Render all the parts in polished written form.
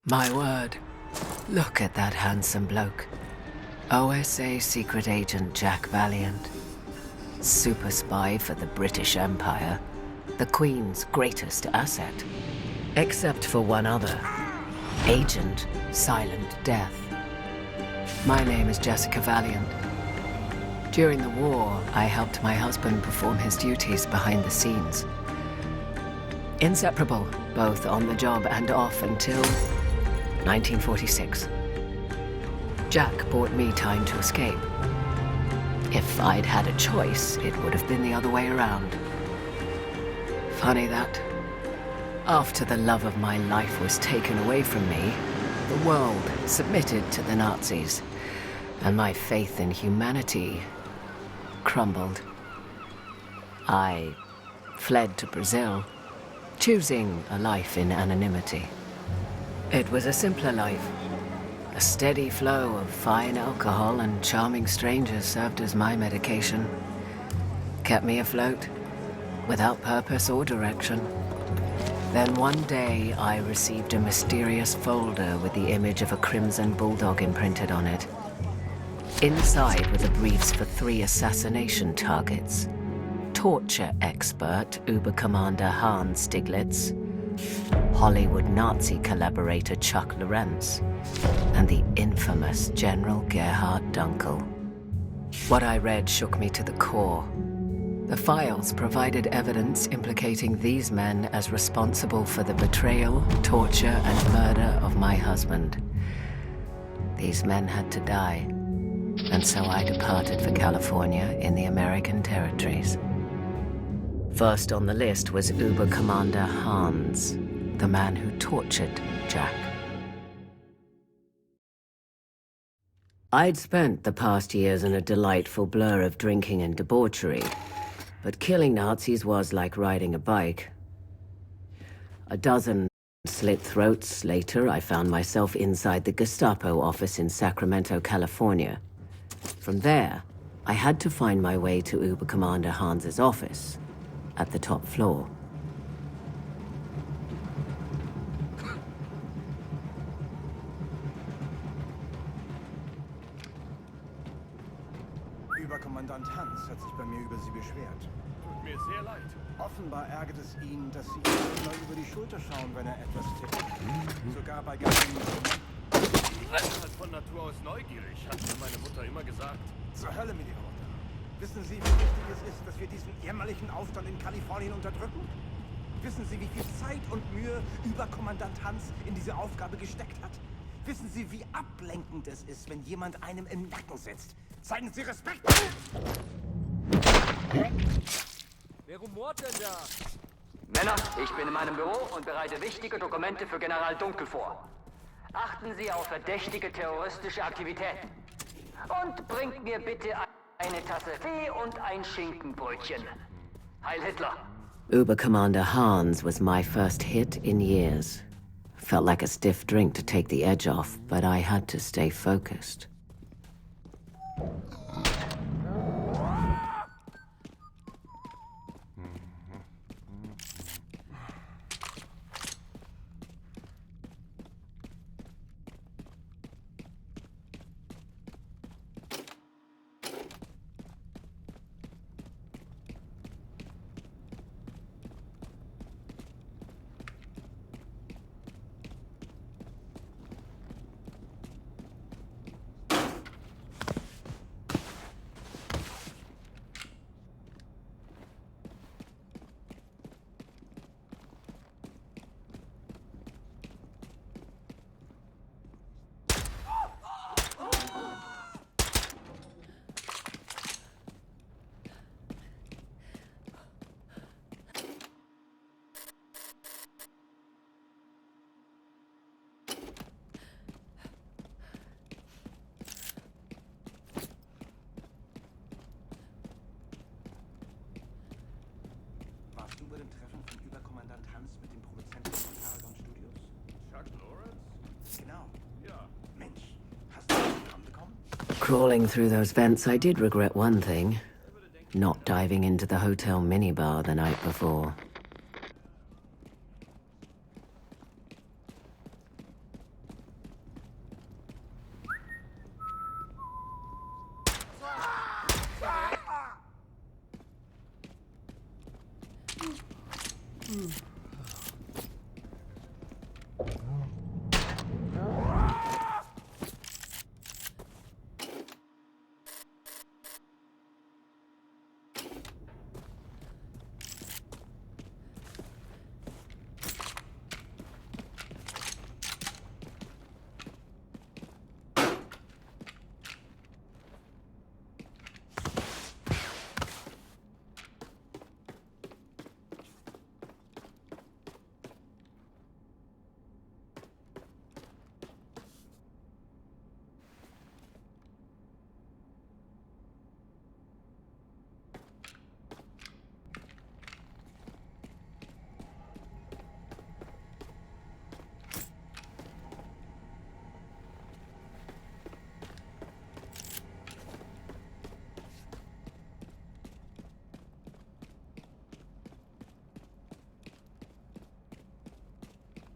My word. Look at that handsome bloke. OSA secret agent Jack Valiant. Super spy for the British Empire. The Queen's greatest asset. Except for one other. Agent Silent Death. My name is Jessica Valiant. During the war, I helped my husband perform his duties behind the scenes. Inseparable, both on the job and off until 1946. Jack bought me time to escape. If I'd had a choice, it would have been the other way around. Funny that. After the love of my life was taken away from me, the world submitted to the Nazis, and my faith in humanity crumbled. I fled to Brazil, choosing a life in anonymity. It was a simpler life. A steady flow of fine alcohol and charming strangers served as my medication. Kept me afloat, without purpose or direction. Then one day, I received a mysterious folder with the image of a crimson bulldog imprinted on it. Inside were the briefs for 3 assassination targets. Torture expert Obercommander Hans Stiglitz, Hollywood Nazi collaborator Chuck Lorentz, and the infamous General Gerhard Dunkel. What I read shook me to the core. The files provided evidence implicating these men as responsible for the betrayal, torture, and murder of my husband. These men had to die, and so I departed for California in the American territories. First on the list was Obercommander Hans, the man who tortured Jack. I'd spent the past years in a delightful blur of drinking and debauchery, but killing Nazis was like riding a bike. A dozen slit throats later, I found myself inside the Gestapo office in Sacramento, California. From there, I had to find my way to Obercommander Hans's office, at the top floor. Überkommandant Hans hat sich bei mir über Sie beschwert. Tut mir sehr leid. Offenbar ärgert es ihn, dass Sie immer über die Schulter schauen, wenn er etwas tippt. Sogar bei geheimen Ich bin halt von Natur aus neugierig, hat mir meine Mutter immer gesagt. Zur Hölle mit Ihrer Mutter. Wissen Sie, wie wichtig es ist, dass wir diesen jämmerlichen Aufstand in Kalifornien unterdrücken? Wissen Sie, wie viel Zeit und Mühe Überkommandant Hans in diese Aufgabe gesteckt hat? Wissen Sie, wie ablenkend es ist, wenn jemand einem im Nacken sitzt? Zeigen Sie Respekt! Wer rumort denn da? Männer, ich bin in meinem Büro und bereite wichtige Dokumente für General Dunkel vor. Achten Sie auf verdächtige terroristische Aktivitäten. Und bringt mir bitte eine Tasse Tee und ein Schinkenbrötchen. Heil Hitler! Obercommander Hans was my first hit in years. Felt like a stiff drink to take the edge off, but I had to stay focused. Warst du bei dem Treffen von Überkommandant Hans mit dem Produzenten von Paragon Studios? Chuck Lawrence? Genau. Ja. Mensch, hast du das Programm bekommen? Crawling through those vents, I did regret one thing. Not diving into the hotel minibar the night before.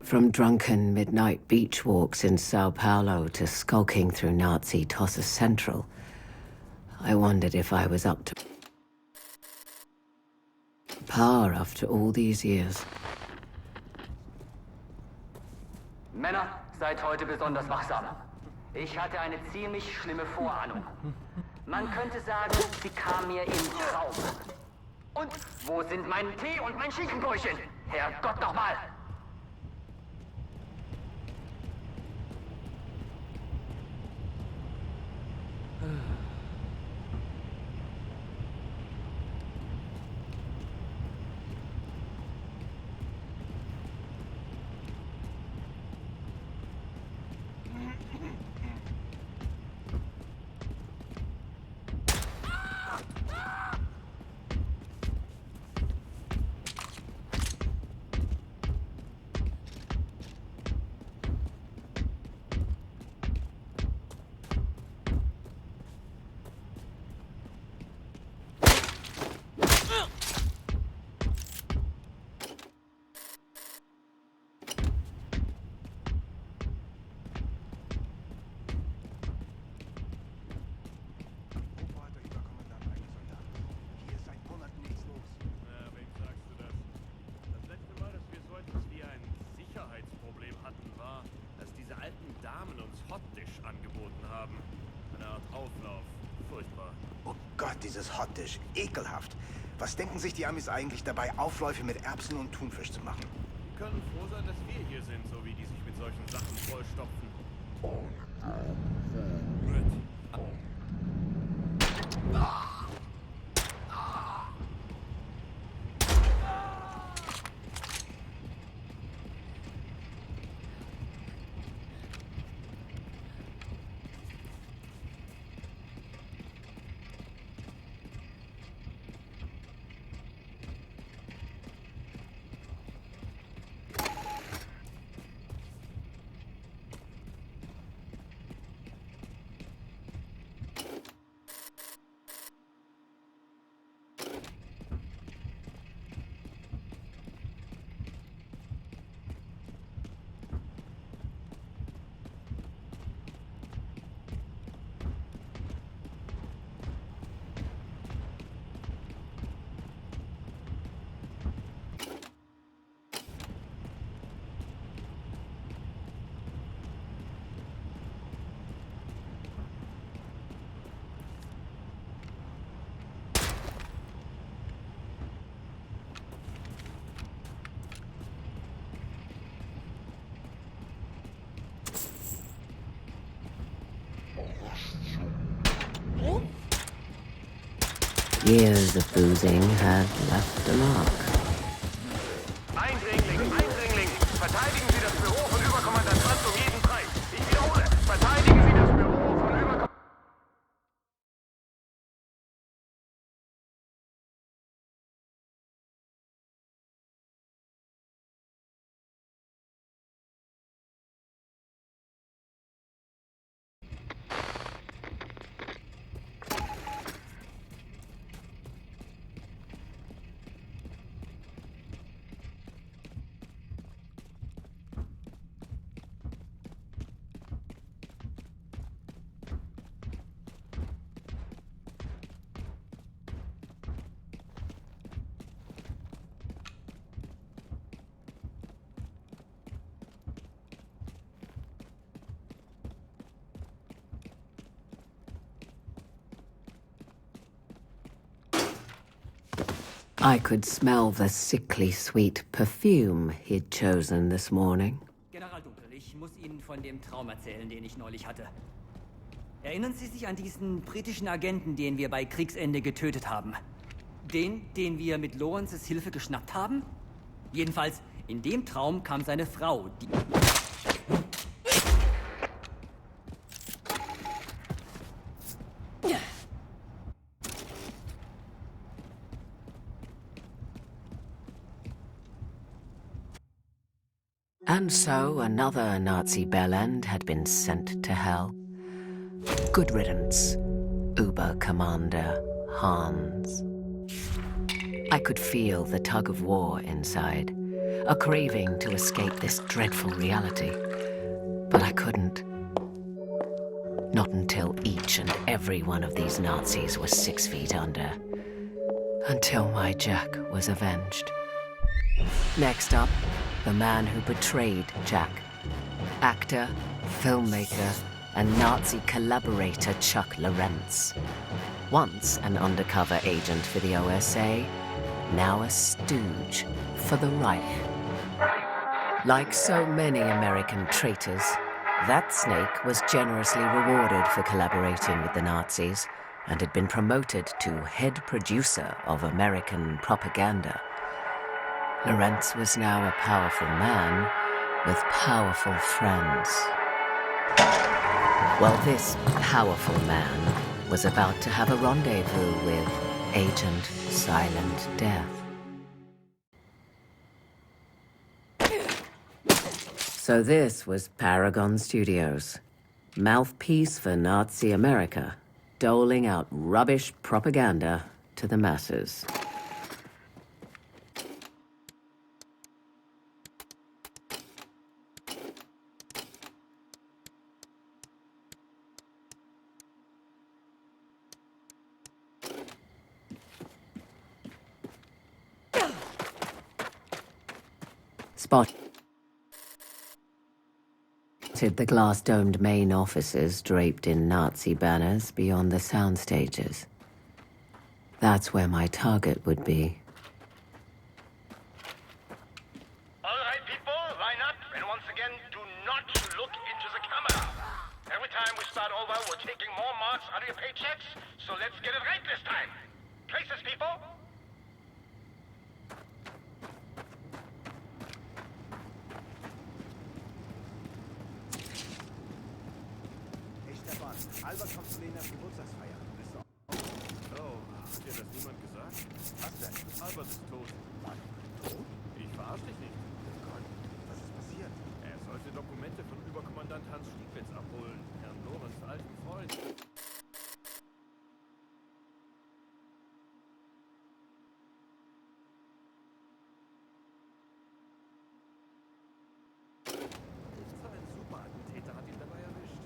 From drunken midnight beach walks in Sao Paulo to skulking through Nazi Tosses Central, I wondered if I was up to par after all these years. Männer, seid heute besonders wachsam. Ich hatte eine ziemlich schlimme Vorahnung. Man könnte sagen, sie kam mir im Traum. Und wo sind mein Tee und mein Schinkenbrötchen? Herrgott nochmal! Dieses Hotdish. Ekelhaft. Was denken sich die Amis eigentlich dabei, Aufläufe mit Erbsen und Thunfisch zu machen? Die können froh sein, dass wir hier sind, so wie die sich mit solchen Sachen vollstopfen. Years of boozing had left a mark. Eindringling, Eindringling! Verteidigen Sie das Büro von Überkommandant Hans um jeden Preis! Ich wiederhole, verteidigen Sie das Büro von Überkommandant... I could smell the sickly sweet perfume he'd chosen this morning. General Dunkel, ich muss Ihnen von dem Traum erzählen, den ich neulich hatte. Erinnern Sie sich an diesen britischen Agenten, den wir bei Kriegsende getötet haben? Den wir mit Lawrences Hilfe geschnappt haben? Jedenfalls, in dem Traum kam seine Frau, die... And so another Nazi bellend had been sent to hell. Good riddance, Obercommander Hans. I could feel the tug of war inside, a craving to escape this dreadful reality. But I couldn't. Not until each and every one of these Nazis was 6 feet under. Until my Jack was avenged. Next up, the man who betrayed Jack. Actor, filmmaker, and Nazi collaborator Chuck Lorentz. Once an undercover agent for the OSA, now a stooge for the Reich. Like so many American traitors, that snake was generously rewarded for collaborating with the Nazis and had been promoted to head producer of American propaganda. Lorentz was now a powerful man with powerful friends. Well, this powerful man was about to have a rendezvous with Agent Silent Death. So this was Paragon Studios, mouthpiece for Nazi America, doling out rubbish propaganda to the masses. Spotted the glass-domed main offices draped in Nazi banners beyond the sound stages. That's where my target would be. All right, people, line up, and once again, do not look into the camera. Every time we start over, we're taking more marks out of your paychecks, so let's get it right this time. Places, people. Albert kommt zu Lenas Geburtstagsfeier. Bist du auch? Oh, hat dir das niemand gesagt? Was denn? Albert ist tot. Tot? Ich verarsch dich nicht. Oh Gott, was ist passiert? Er sollte Dokumente von Überkommandant Hans Stieglitz abholen, Herrn Lorenz' alten Freund. So ein Superattentäter hat ihn dabei erwischt.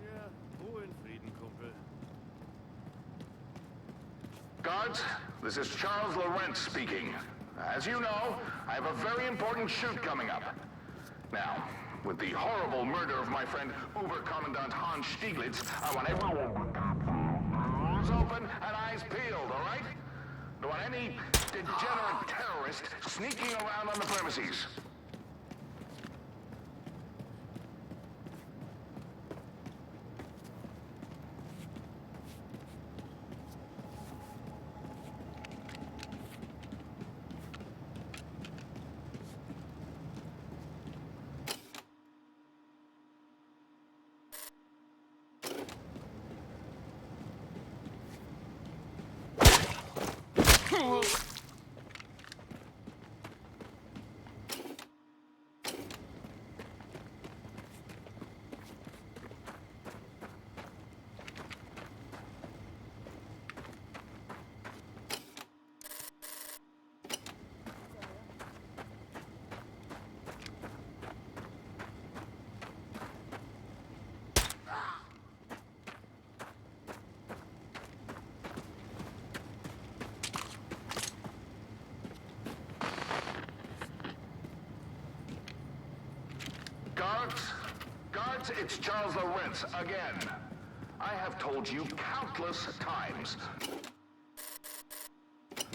Ja, Ruhe in Frieden, Kumpel. Guards, this is Charles Lorentz speaking. As you know, I have a very important shoot coming up. Now, with the horrible murder of my friend Oberkommandant Hans Stieglitz, I want everyone eyes open and eyes peeled, all right? Don't want any degenerate terrorist sneaking around on the premises. Guards, it's Charles Lorentz again. I have told you countless times.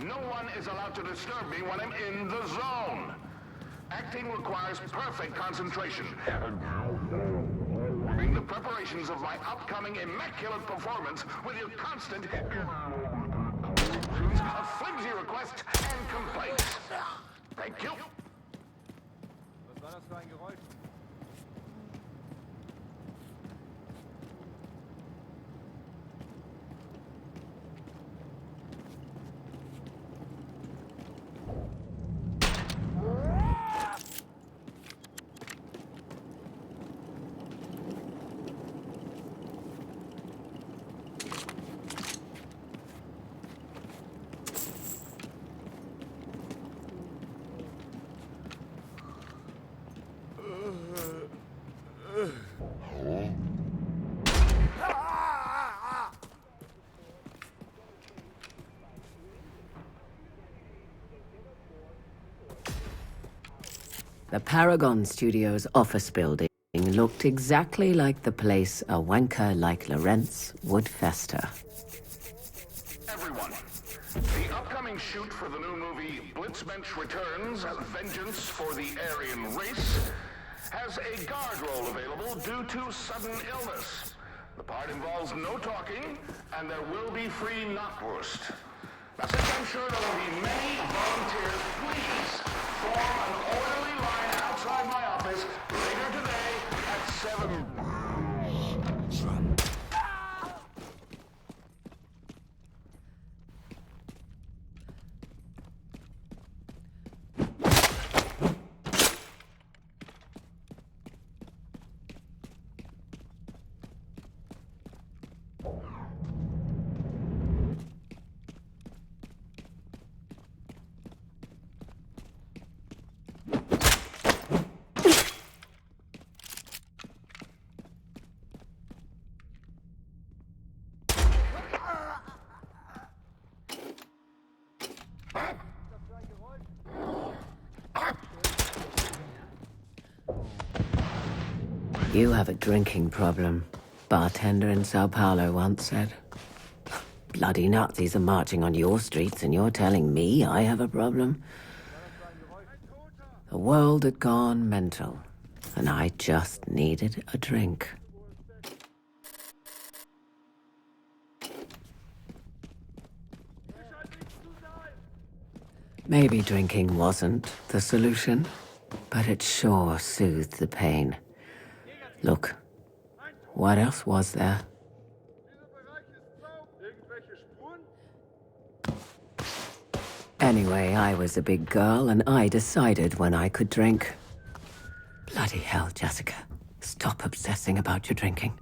No one is allowed to disturb me when I'm in the zone. Acting requires perfect concentration. During the preparations of my upcoming immaculate performance with your constant of flimsy requests and complaints. Thank you. Was war das für ein Geräusch? The Paragon Studios office building looked exactly like the place a wanker like Lorentz would fester. Everyone, the upcoming shoot for the new movie Blitzmensch Returns, Vengeance for the Aryan Race, has a guard role available due to sudden illness. The part involves no talking, and there will be free knockwurst. Now, since I'm sure there will be many volunteers, please form an orderly line outside my office later today at 7. You have a drinking problem, bartender in Sao Paulo once said. Bloody Nazis are marching on your streets and you're telling me I have a problem? The world had gone mental, and I just needed a drink. Maybe drinking wasn't the solution, but it sure soothed the pain. Look, what else was there? Anyway, I was a big girl and I decided when I could drink. Bloody hell, Jessica. Stop obsessing about your drinking.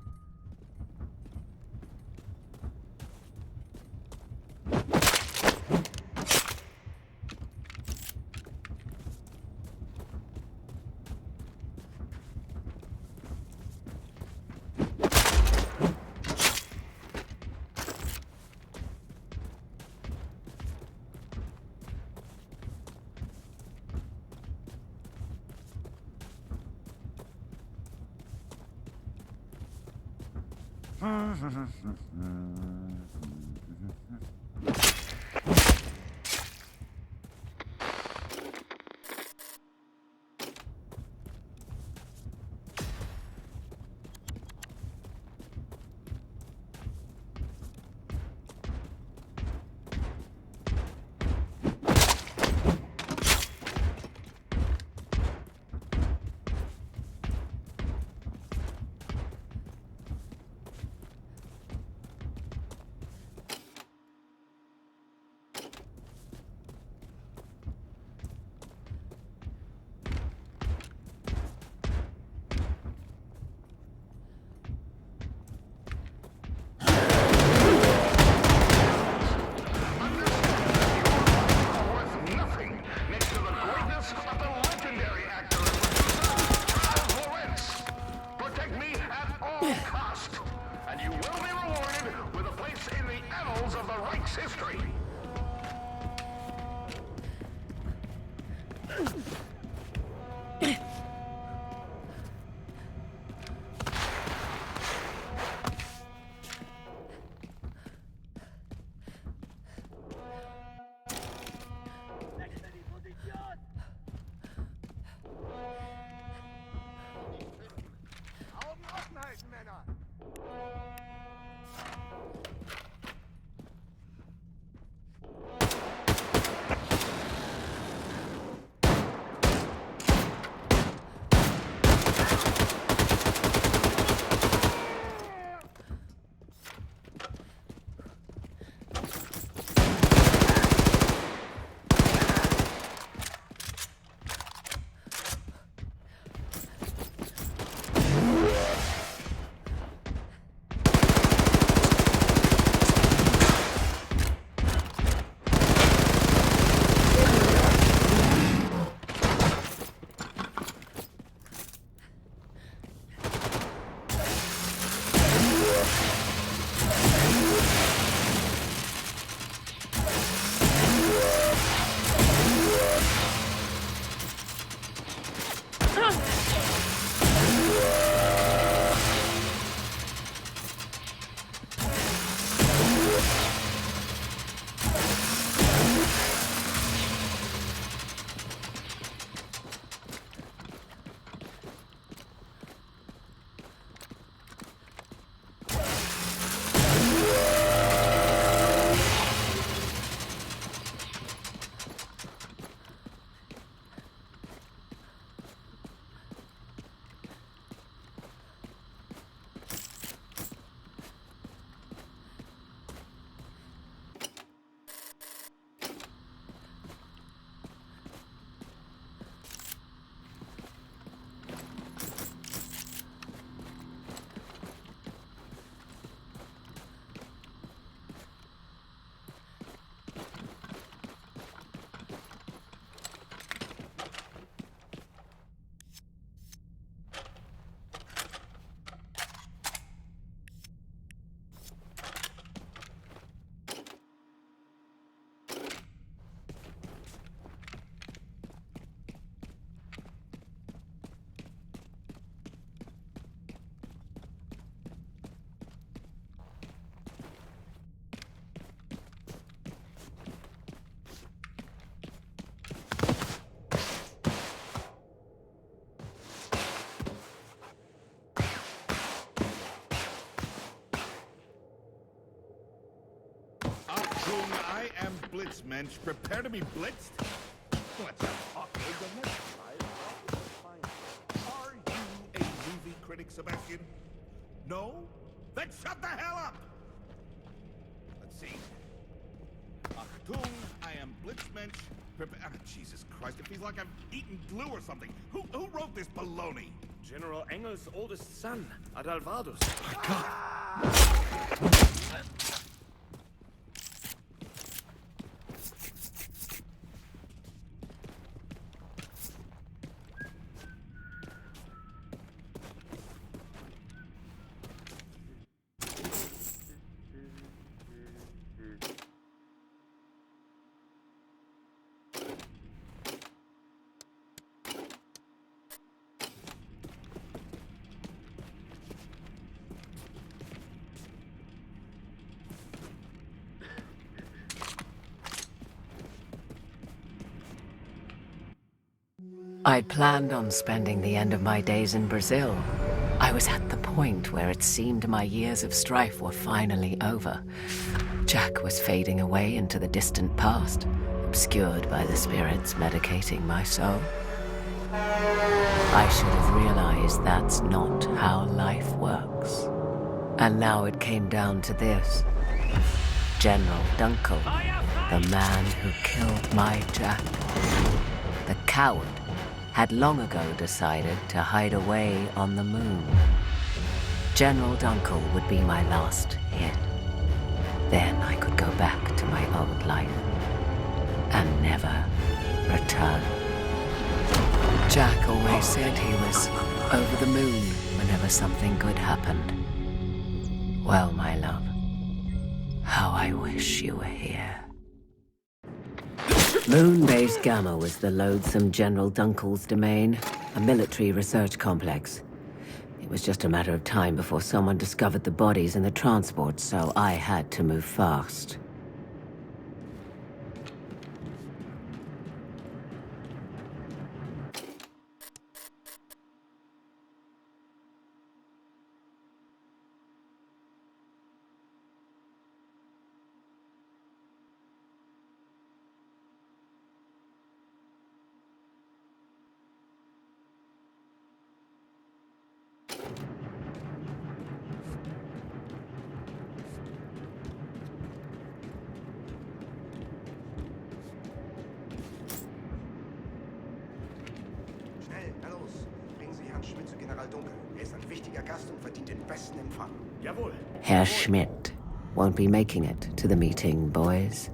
I am Blitzmensch. Prepare to be blitzed? Let's talk over the Are you a movie critic, Sebastian? No? Then shut the hell up! Let's see. Achtung, I am Blitzmensch. Jesus Christ, it feels like I've eaten glue or something. Who wrote this baloney? General Engel's oldest son, Adalvardus. I'd planned on spending the end of my days in Brazil. I was at the point where it seemed my years of strife were finally over. Jack was fading away into the distant past, obscured by the spirits medicating my soul. I should have realized that's not how life works. And now it came down to this. General Dunkel, the man who killed my Jack. The coward had long ago decided to hide away on the moon. General Dunkel would be my last hit. Then I could go back to my old life and never return. Jack always said he was over the moon whenever something good happened. Well, my love, how I wish you were here. Moon-based Gamma was the loathsome General Dunkel's domain, a military research complex. It was just a matter of time before someone discovered the bodies in the transport, so I had to move fast. Jawohl. Herr Schmidt won't be making it to the meeting, boys.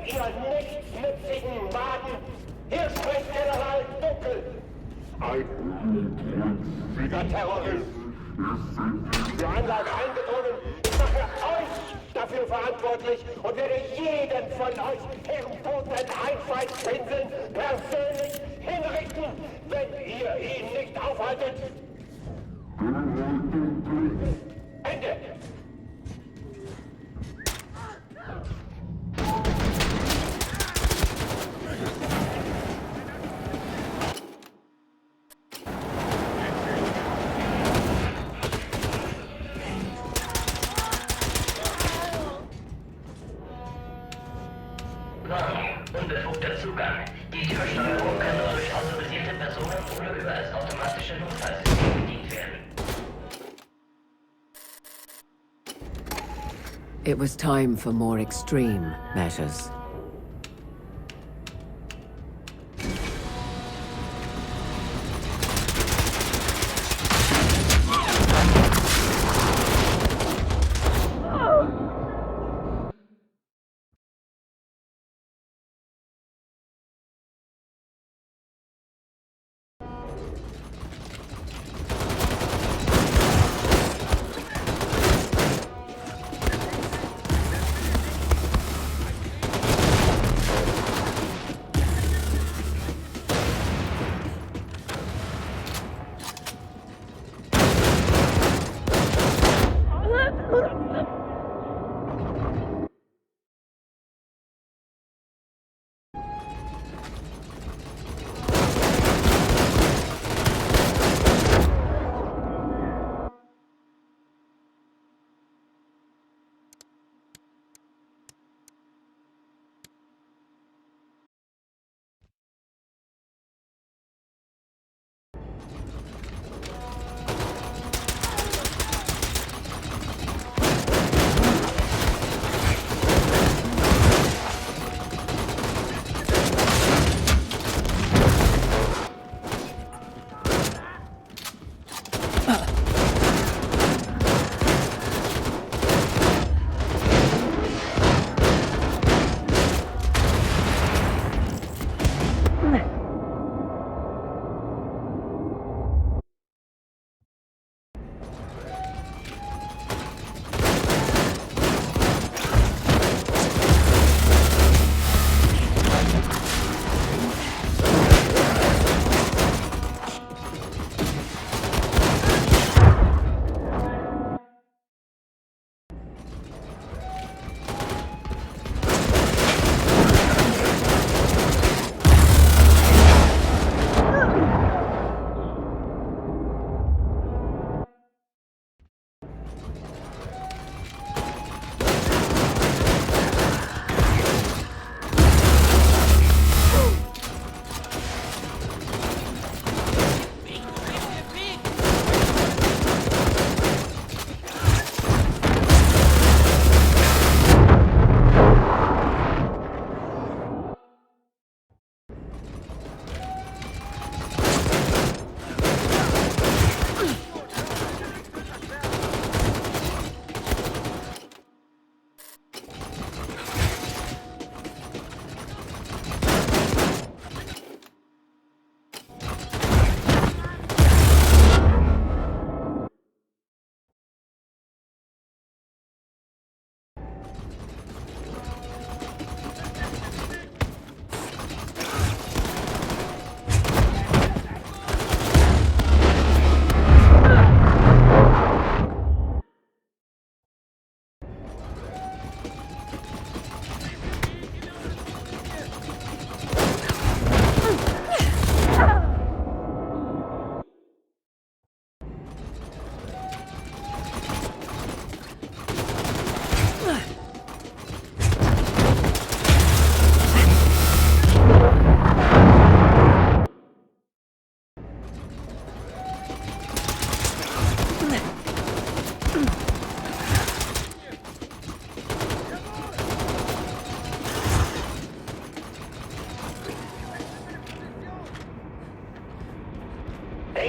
Ihr nichtsnützigen Maden! Hier spricht General Dunkel! Ein unglücklicher Terrorist! Für Anlage eingedrungen, ich mache euch dafür verantwortlich und werde jeden von euch im toten Einfallspinseln persönlich hinrichten, wenn ihr ihn nicht aufhaltet! Ende! Unbefugter Zugang. Die Türsteuerung kann nur durch autorisierte Personen oder über das automatische Notfallsystem bedient werden. It was time for more extreme measures.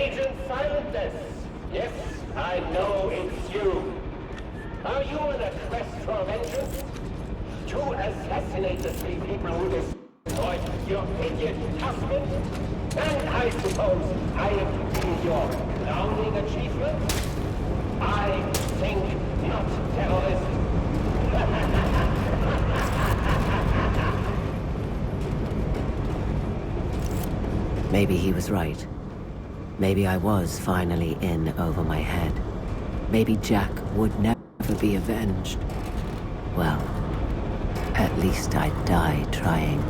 Agent Silentness. Yes, I know it's you. Are you on a quest for vengeance? To assassinate the three people who destroyed your idiot husband? And I suppose I am giving your crowning achievement? I think not, terrorist. Maybe he was right. Maybe I was finally in over my head. Maybe Jack would never be avenged. Well, at least I'd die trying.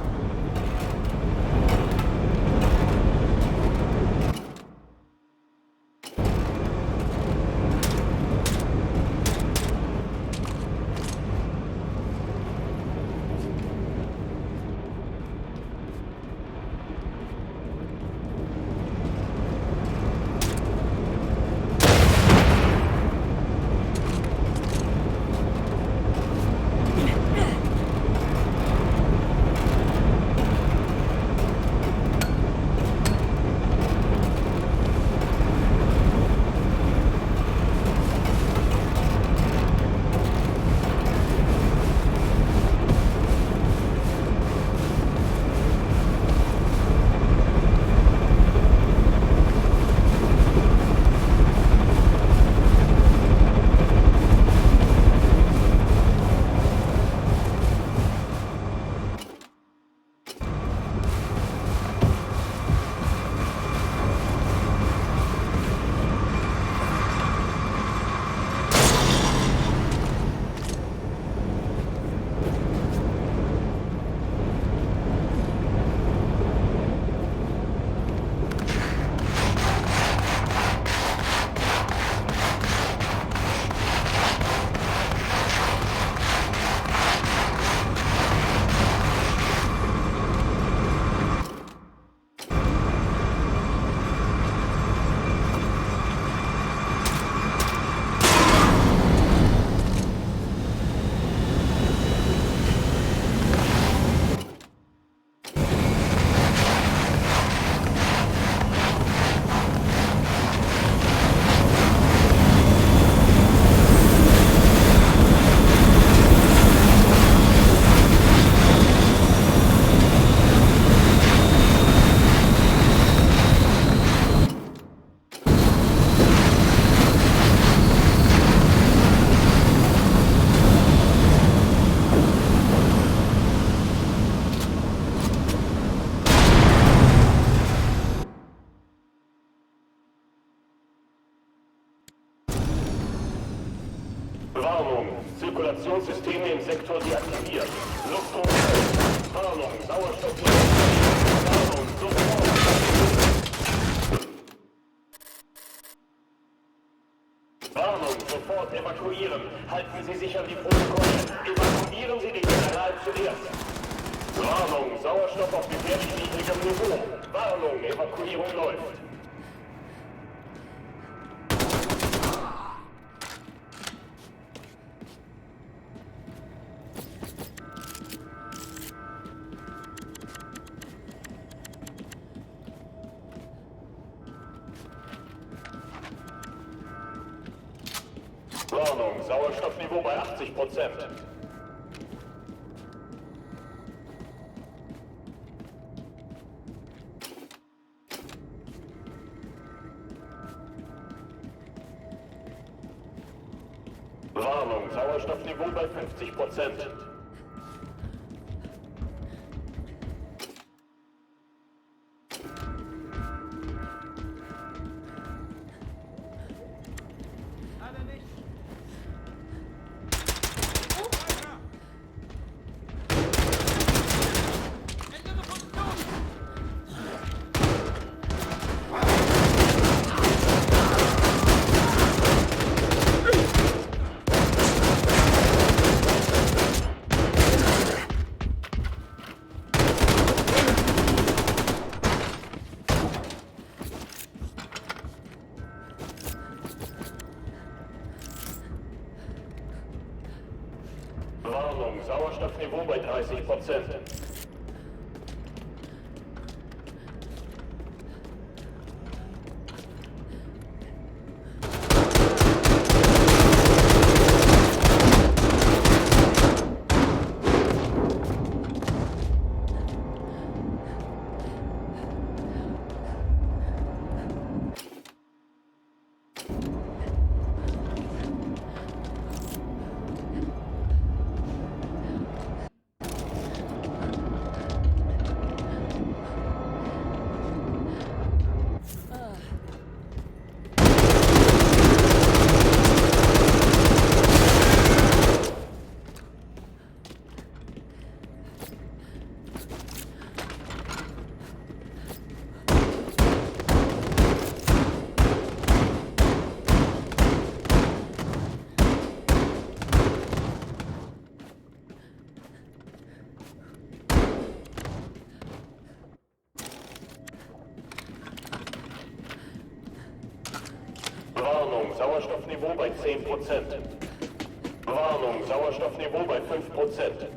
Warnung, Zirkulationssysteme im Sektor deaktiviert. Luftung, Warnung, Sauerstoff. Warnung, sofort. Warnung, sofort evakuieren. Halten Sie sich an die Protokolle. Evakuieren Sie den General zuerst. Warnung, Sauerstoff auf gefährlich niedrigem Niveau. Warnung, Evakuierung läuft. Warnung, Sauerstoffniveau bei 80%. Warnung, Sauerstoffniveau bei 50%. Warnung, Sauerstoffniveau bei 30%. Sauerstoffniveau bei 10%. Warnung, Sauerstoffniveau bei 5%.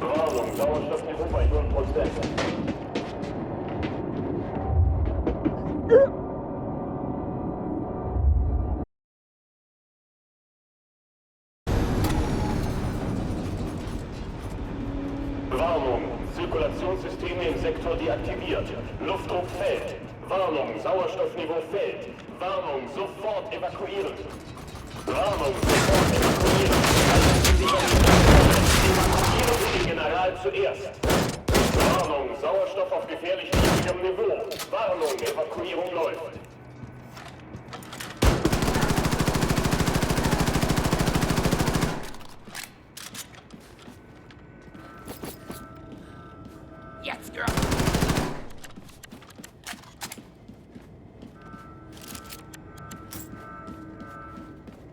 Warnung, Sauerstoffniveau bei 0%. Warnung, Zirkulationssysteme im Sektor deaktiviert. Luftdruck fällt. Warnung, Sauerstoffniveau fällt. Warnung, sofort evakuieren. Warnung, sofort evakuieren. Halten Sie sich an die Kontrolle. Evakuieren Sie den General zuerst. Warnung, Sauerstoff auf gefährlich niedrigem Niveau. Warnung, Evakuierung läuft. Jetzt, Girl!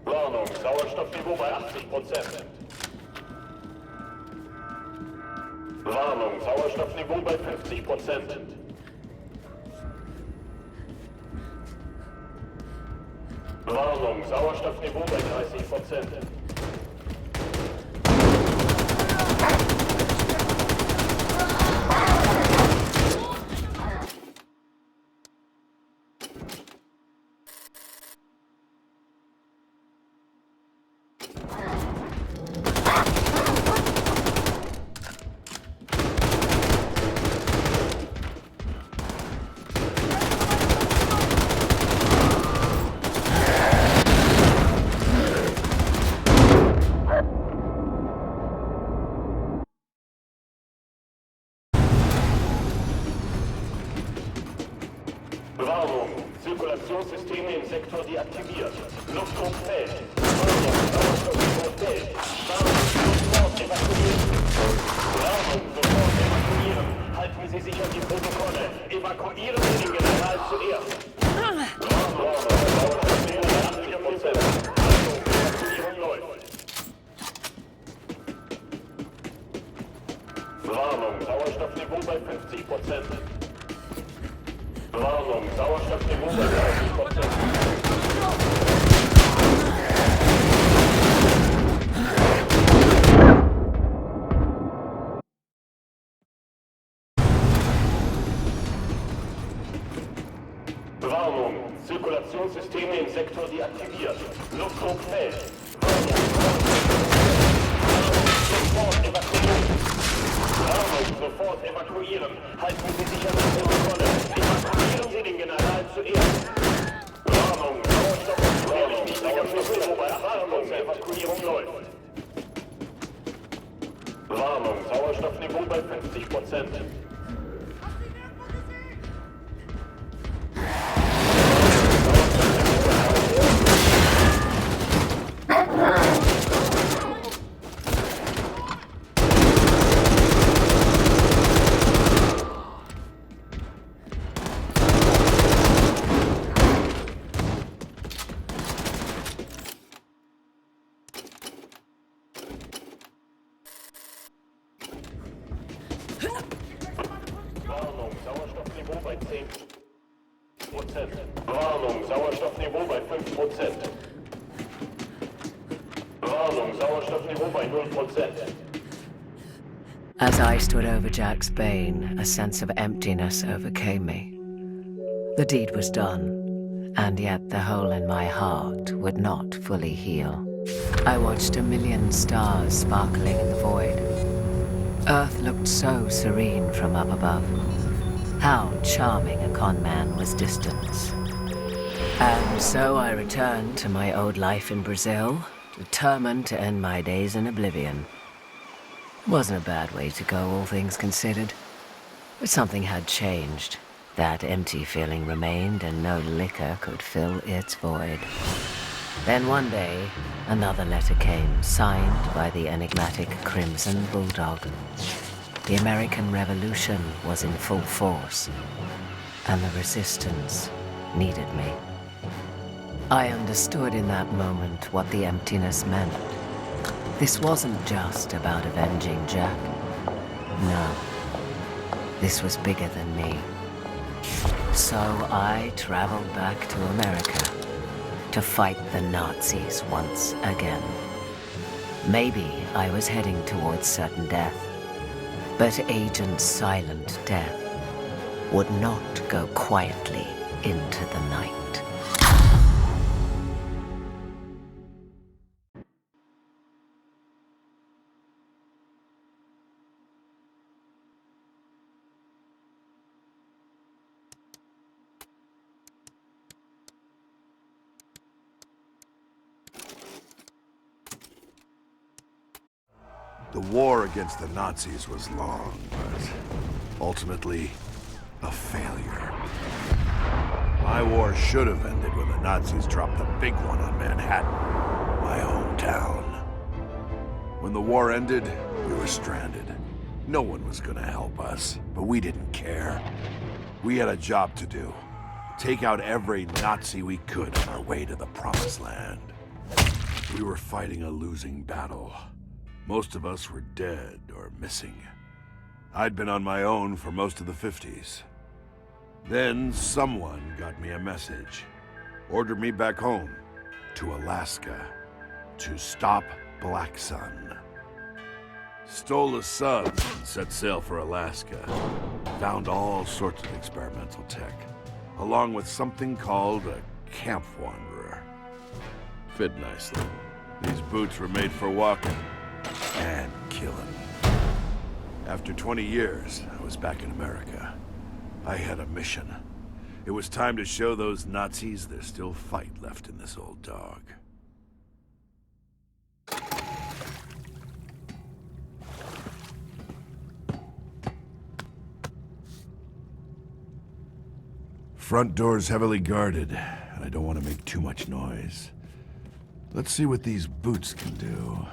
Warnung, Sauerstoffniveau bei 80%. Warnung, Sauerstoffniveau bei 50%. Warnung, Sauerstoffniveau bei 30%. Warnung, Zirkulationssysteme im Sektor deaktiviert. Luftdruck fällt. Warnung, Sauerstoffniveau fällt. Warnung, sofort evakuieren. Warnung, sofort evakuieren. Halten Sie sich an die Protokolle. Evakuieren Sie den General zuerst. Warnung, Sauerstoffniveau bei 80%. Warnung, Evakuierung läuft. Warnung, Sauerstoffniveau bei 50%. Warnung, Sauerstoffniveau bei 30%. Warnung, Zirkulationssysteme im Sektor deaktiviert. Luftdruck fällt. Warnung, sofort evakuieren. Warnung, sofort evakuieren. Halten Sie sich an die Protokolle. Evakuieren Sie den General zuerst. Warnung, Sauerstoff ist gefährlich niedriger Niveau bei 8%. Evakuierung läuft. Warnung, Sauerstoffniveau bei 50%. Warnung, Sauerstoffniveau bei 10%. Warnung, Sauerstoffniveau bei 5%. Warnung, Sauerstoffniveau bei 0%. As I stood over Jack's bane, a sense of emptiness overcame me. The deed was done, and yet the hole in my heart would not fully heal. I watched a million stars sparkling in the void. Earth looked so serene from up above. How charming a con man was distance. And so I returned to my old life in Brazil, determined to end my days in oblivion. Wasn't a bad way to go, all things considered. But something had changed. That empty feeling remained, and no liquor could fill its void. Then one day, another letter came, signed by the enigmatic Crimson Bulldog. The American Revolution was in full force, and the resistance needed me. I understood in that moment what the emptiness meant. This wasn't just about avenging Jack. No. This was bigger than me. So I traveled back to America to fight the Nazis once again. Maybe I was heading towards certain death, but Agent Silent Death would not go quietly into the night. The war against the Nazis was long, but ultimately a failure. My war should have ended when the Nazis dropped the big one on Manhattan, my hometown. When the war ended, we were stranded. No one was gonna help us, but we didn't care. We had a job to do. Take out every Nazi we could on our way to the Promised Land. We were fighting a losing battle. Most of us were dead or missing. I'd been on my own for most of the 50s. Then someone got me a message. Ordered me back home, to Alaska, to stop Black Sun. Stole a sub and set sail for Alaska. Found all sorts of experimental tech, along with something called a camp wanderer. Fit nicely. These boots were made for walking and killing. After 20 years, I was back in America. I had a mission. It was time to show those Nazis there's still fight left in this old dog. Front door's heavily guarded, and I don't want to make too much noise. Let's see what these boots can do.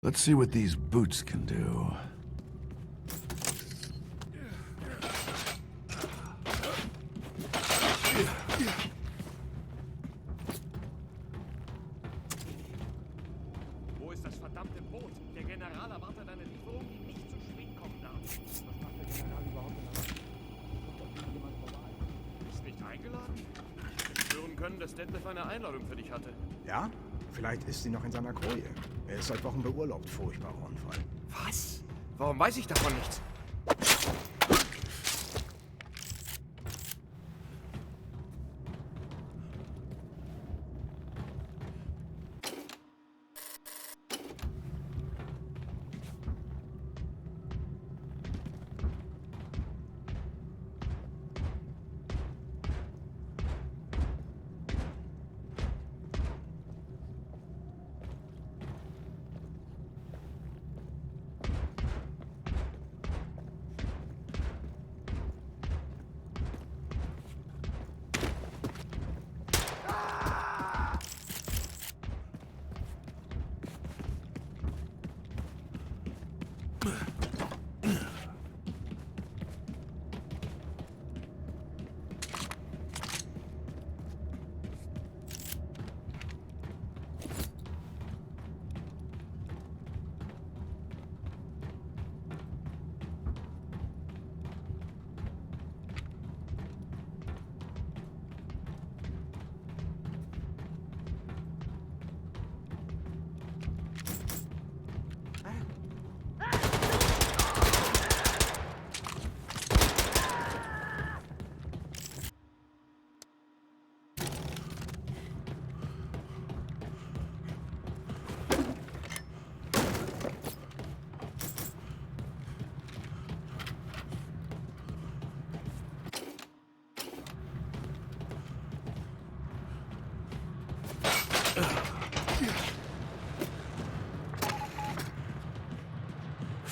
Let's see what these boots can do. Wo ist das verdammte Boot? Der General erwartet eine Lieferung, die nicht zu spät kommen darf. Was macht der General überhaupt in Alaska? Kommt doch nie jemand vorbei. Ist nicht eingeladen? Ich hätte hören können, dass Detlef eine Einladung für dich hatte. Ja? Vielleicht ist sie noch in seiner Koje. Er ist seit Wochen beurlaubt. Furchtbarer Unfall. Was? Warum weiß ich davon nichts?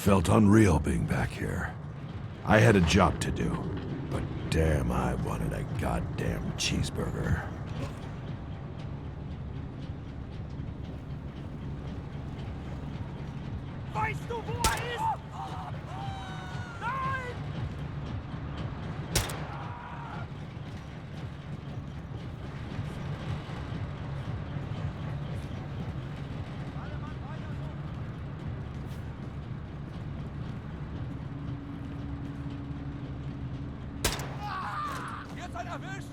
Felt unreal being back here. I had a job to do, but damn, I wanted a goddamn cheeseburger. Weißt du, wo er ist? Nein! Jetzt hat er erwischt!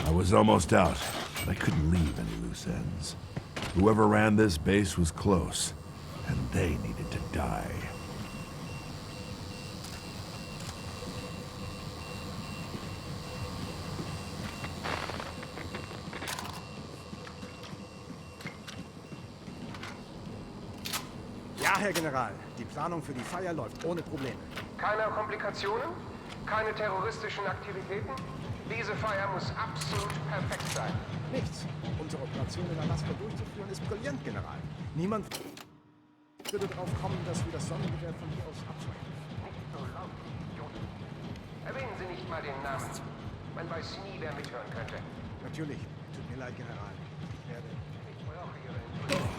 I was almost out, but I couldn't leave any loose ends. Whoever ran this base was close, and they needed to die. Ja, Herr General. Die Planung für die Feier läuft ohne Probleme. Keine Komplikationen? Keine terroristischen Aktivitäten? Diese Feier muss absolut perfekt sein. Nichts. Unsere Operation in Alaska durchzuführen ist brillant, General. Niemand würde darauf kommen, dass wir das Sonnengewehr von hier aus abschalten. Nicht so laut, Idioten. Erwähnen Sie nicht mal den Namen. Man weiß nie, wer mithören könnte. Natürlich. Tut mir leid, General. Ich werde... Ich brauche Ihre Entschuldigung.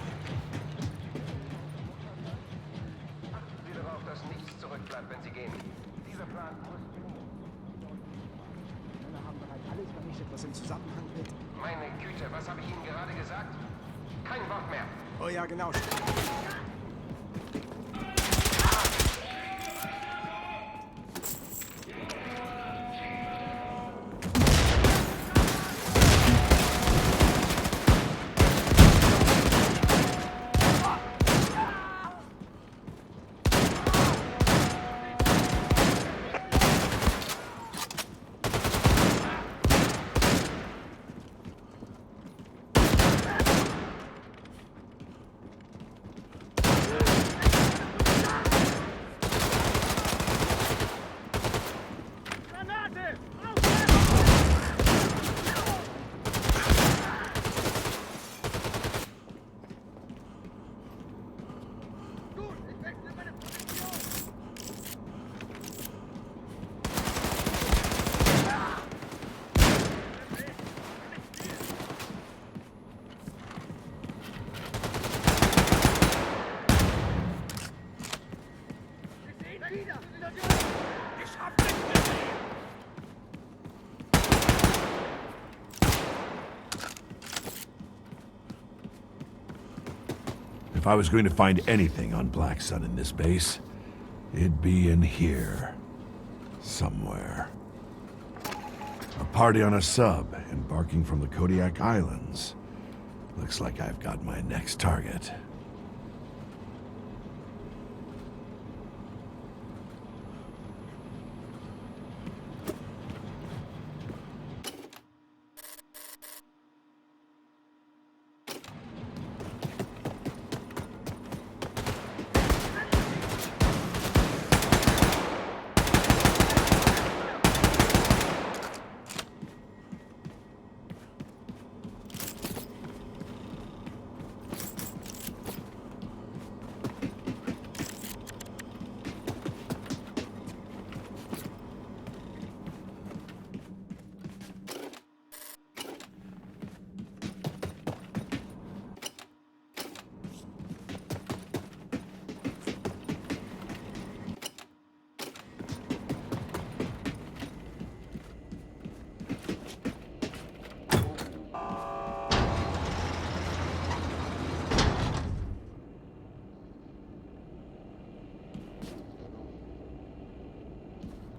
Achten Sie darauf, dass nichts zurückbleibt, wenn Sie gehen. Dieser Plan muss gelingen. Männer haben bereits alles vernichtet, was im Zusammenhang mit Meine Güte, was habe ich Ihnen gerade gesagt? Kein Wort mehr. Oh ja, genau. If I was going to find anything on Black Sun in this base, it'd be in here. Somewhere. A party on a sub, embarking from the Kodiak Islands. Looks like I've got my next target.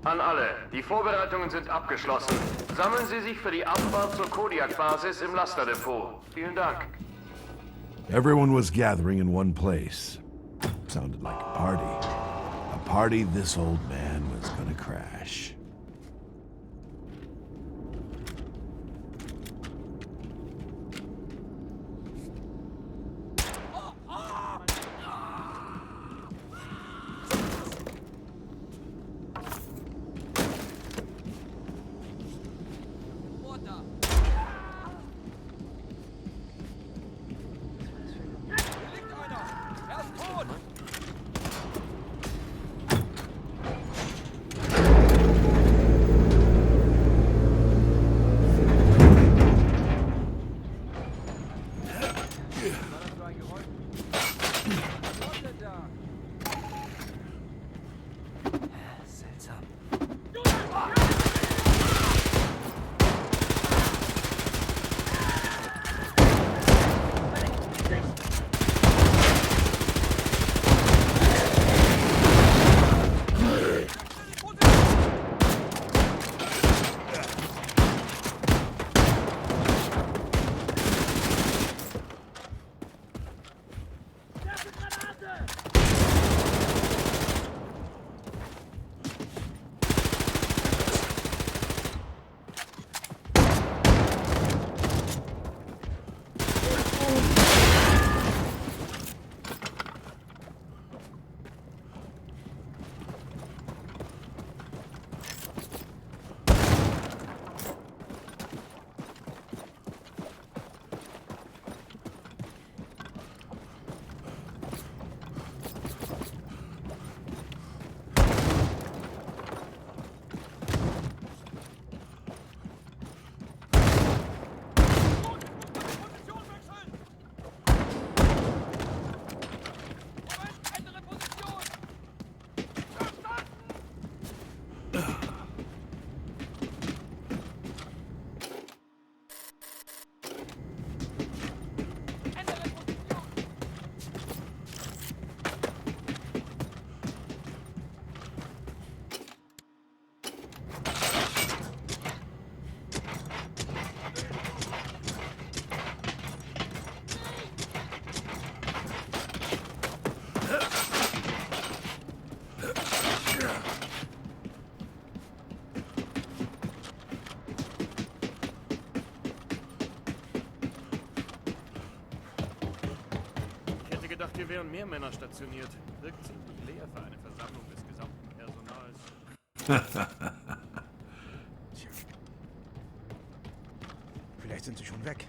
An alle, die Vorbereitungen sind abgeschlossen. Sammeln Sie sich für die Abfahrt zur Kodiak-Basis im Lasterdepot. Vielen Dank. Everyone was gathering in one place. Sounded like a party. A party this old man was gonna crash. gedacht, hier wären mehr Männer stationiert. Wirkt ziemlich leer für eine Versammlung des gesamten Personals. Tja. Vielleicht sind sie schon weg.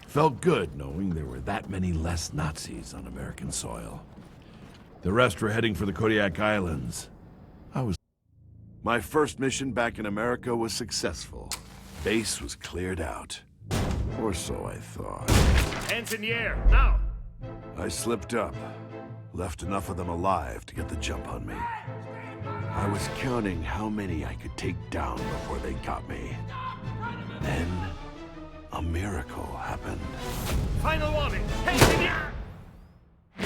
Felt good knowing there were that many less Nazis on American soil. The rest were heading for the Kodiak Islands. My first mission back in America was successful. Base was cleared out. Or so I thought. Hands in the air, now! I slipped up. Left enough of them alive to get the jump on me. I was counting how many I could take down before they got me. Then, a miracle happened. Final warning! Hands in the air!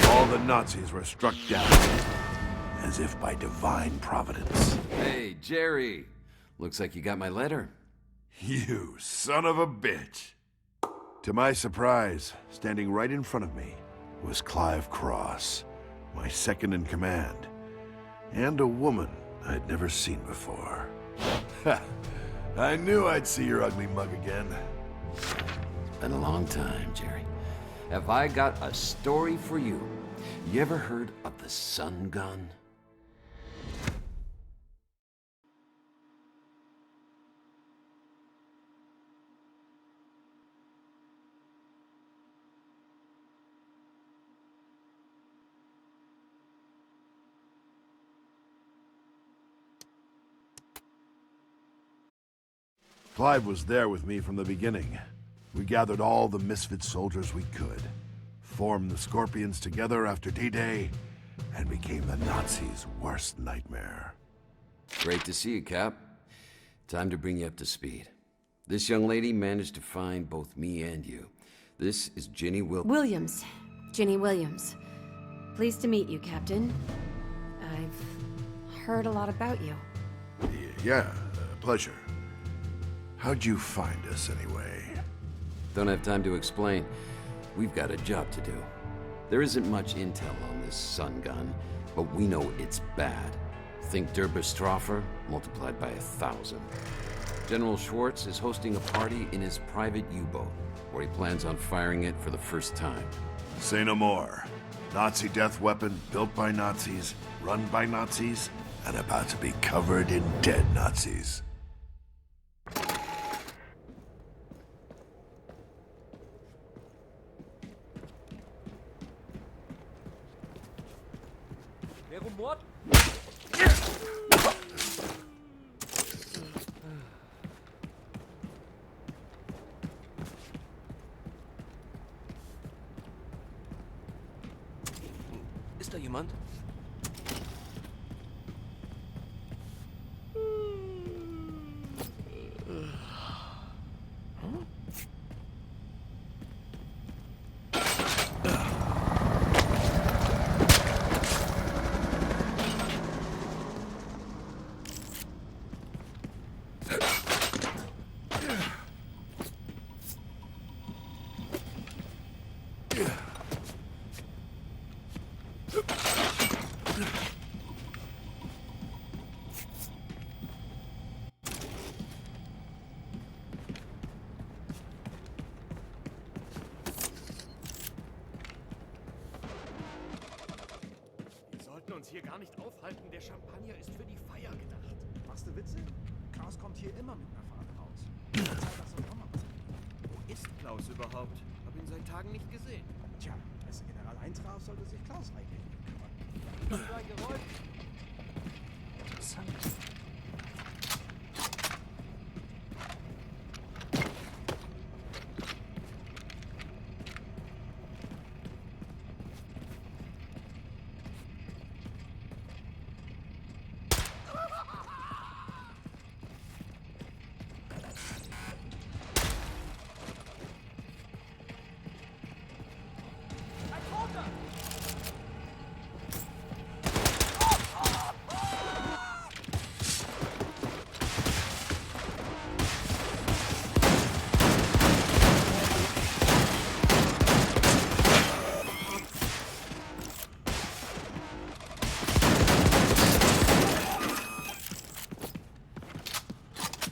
All the Nazis were struck down, as if by divine providence. Hey, Jerry. Looks like you got my letter. You son of a bitch. To my surprise, standing right in front of me was Clive Cross, my second in command, and a woman I'd never seen before. I knew I'd see your ugly mug again. It's been a long time, Jerry. Have I got a story for you? You ever heard of the sun gun? Clive was there with me from the beginning. We gathered all the misfit soldiers we could, formed the Scorpions together after D-Day, and became the Nazis' worst nightmare. Great to see you, Cap. Time to bring you up to speed. This young lady managed to find both me and you. This is Ginny Williams. Ginny Williams. Pleased to meet you, Captain. I've heard a lot about you. Yeah, pleasure. How'd you find us, anyway? Don't have time to explain. We've got a job to do. There isn't much intel on this sun gun, but we know it's bad. Think Derberstroffer multiplied by 1,000. General Schwartz is hosting a party in his private U-boat, where he plans on firing it for the first time. Say no more. Nazi death weapon built by Nazis, run by Nazis, and about to be covered in dead Nazis. Mord? Ist da jemand? Hier gar nicht aufhalten. Der Champagner ist für die Feier gedacht. Machst du Witze? Klaus kommt hier immer mit einer Fahne raus. Zeit, dass uns auch mal was geht. Wo ist Klaus überhaupt? Hab ihn seit Tagen nicht gesehen. Tja, als der General eintraf, sollte sich Klaus eigentlich kümmern. Was für ein Geräusch? Interessant.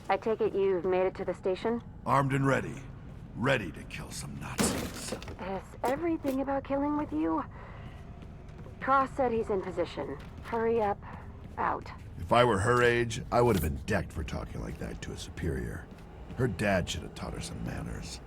I take it you've made it to the station? Armed and ready. Ready to kill some Nazis. Is everything about killing with you? Cross said he's in position. Hurry up. Out. If I were her age, I would have been decked for talking like that to a superior. Her dad should have taught her some manners.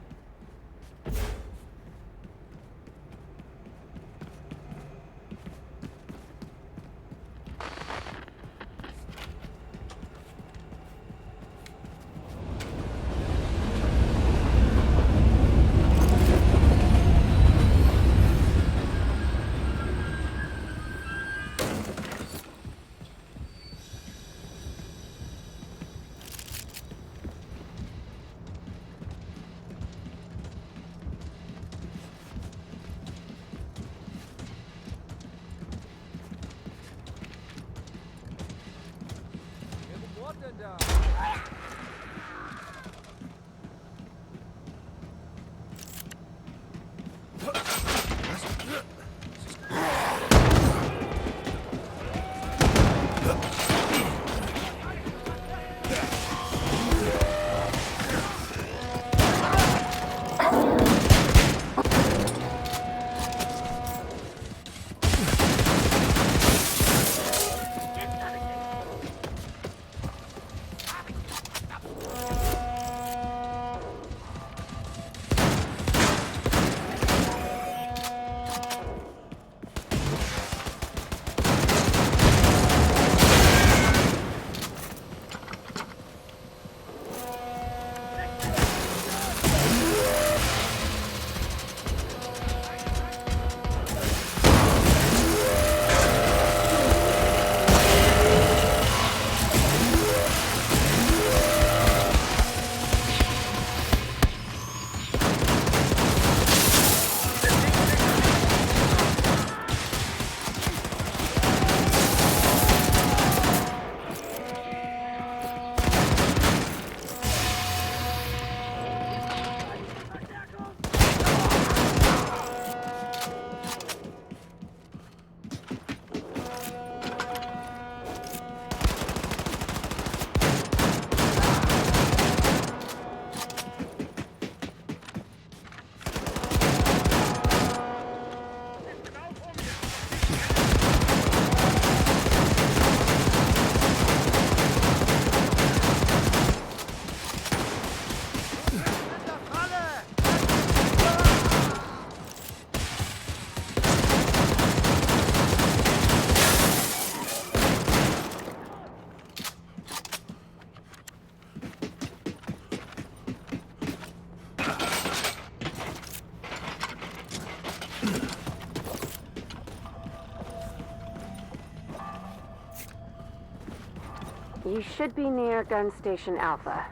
You should be near gun station Alpha.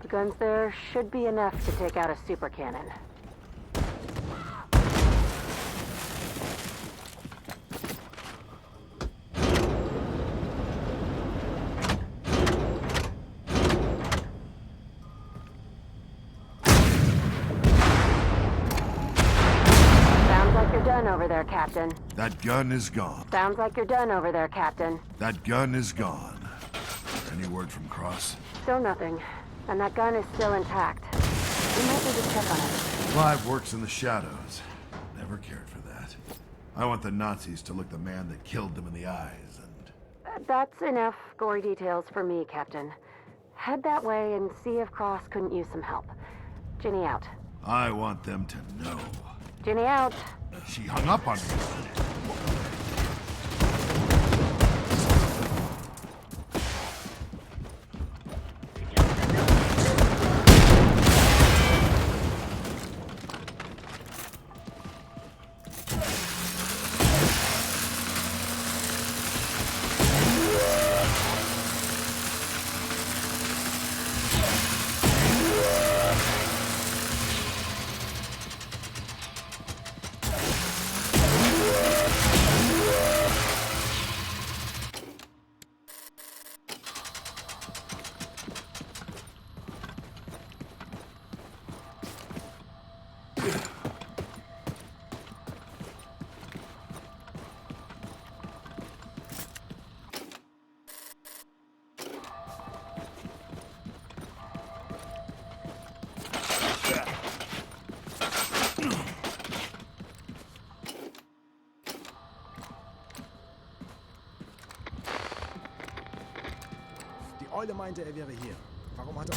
The guns there should be enough to take out a super cannon. Over there, Captain. That gun is gone. Sounds like you're done over there, Captain. That gun is gone. Any word from Cross? Still nothing. And that gun is still intact. We might need to check on it. Clive works in the shadows. Never cared for that. I want the Nazis to look the man that killed them in the eyes and... That's enough gory details for me, Captain. Head that way and see if Cross couldn't use some help. Ginny out. I want them to know. Ginny out. She hung up on me. Die Eule meinte, er wäre hier. Warum hat er...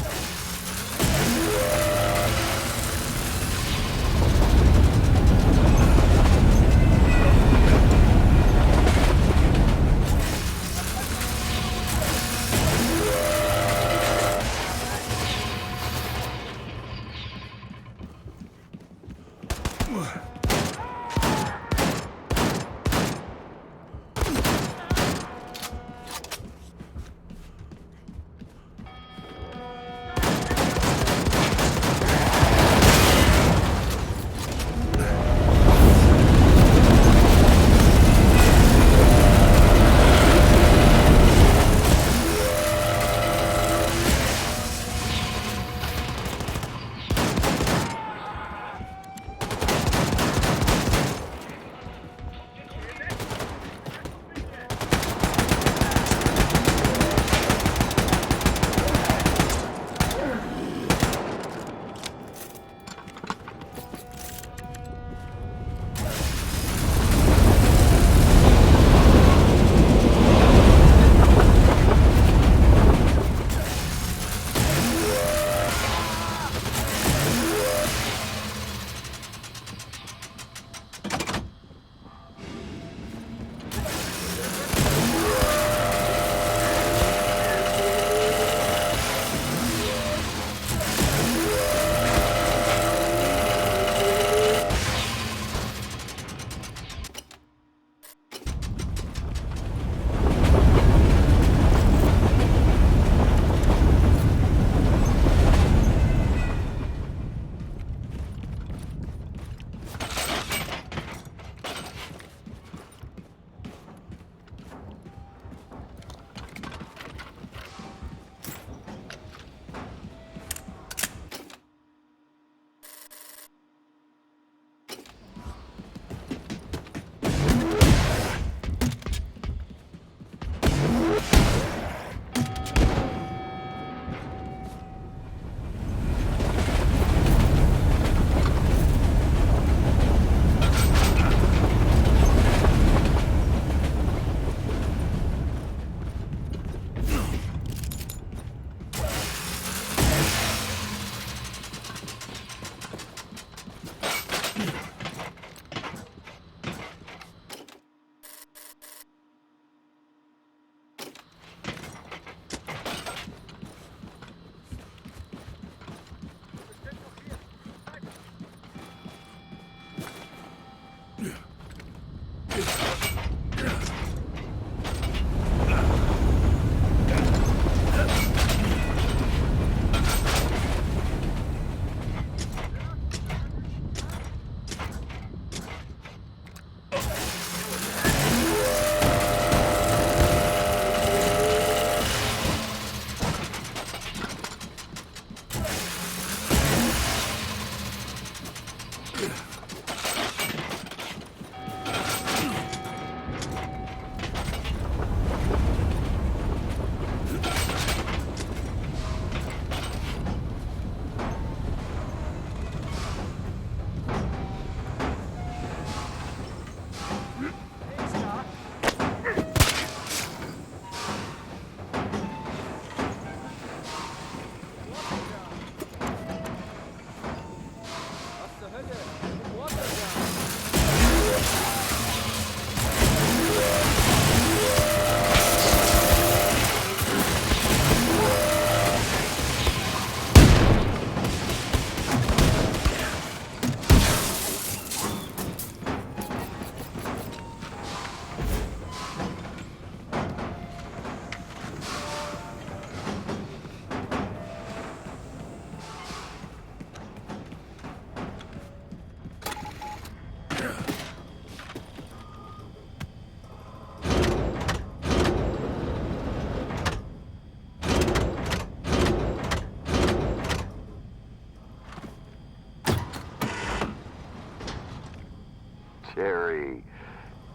Terry,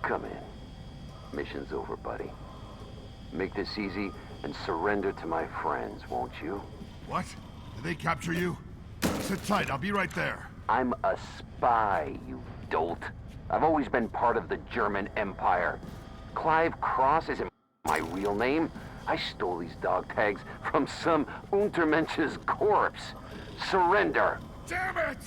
come in. Mission's over, buddy. Make this easy and surrender to my friends, won't you? What? Did they capture you? Sit tight, I'll be right there. I'm a spy, you dolt. I've always been part of the German Empire. Clive Cross isn't my real name. I stole these dog tags from some Untermensch's corpse. Surrender! Damn it!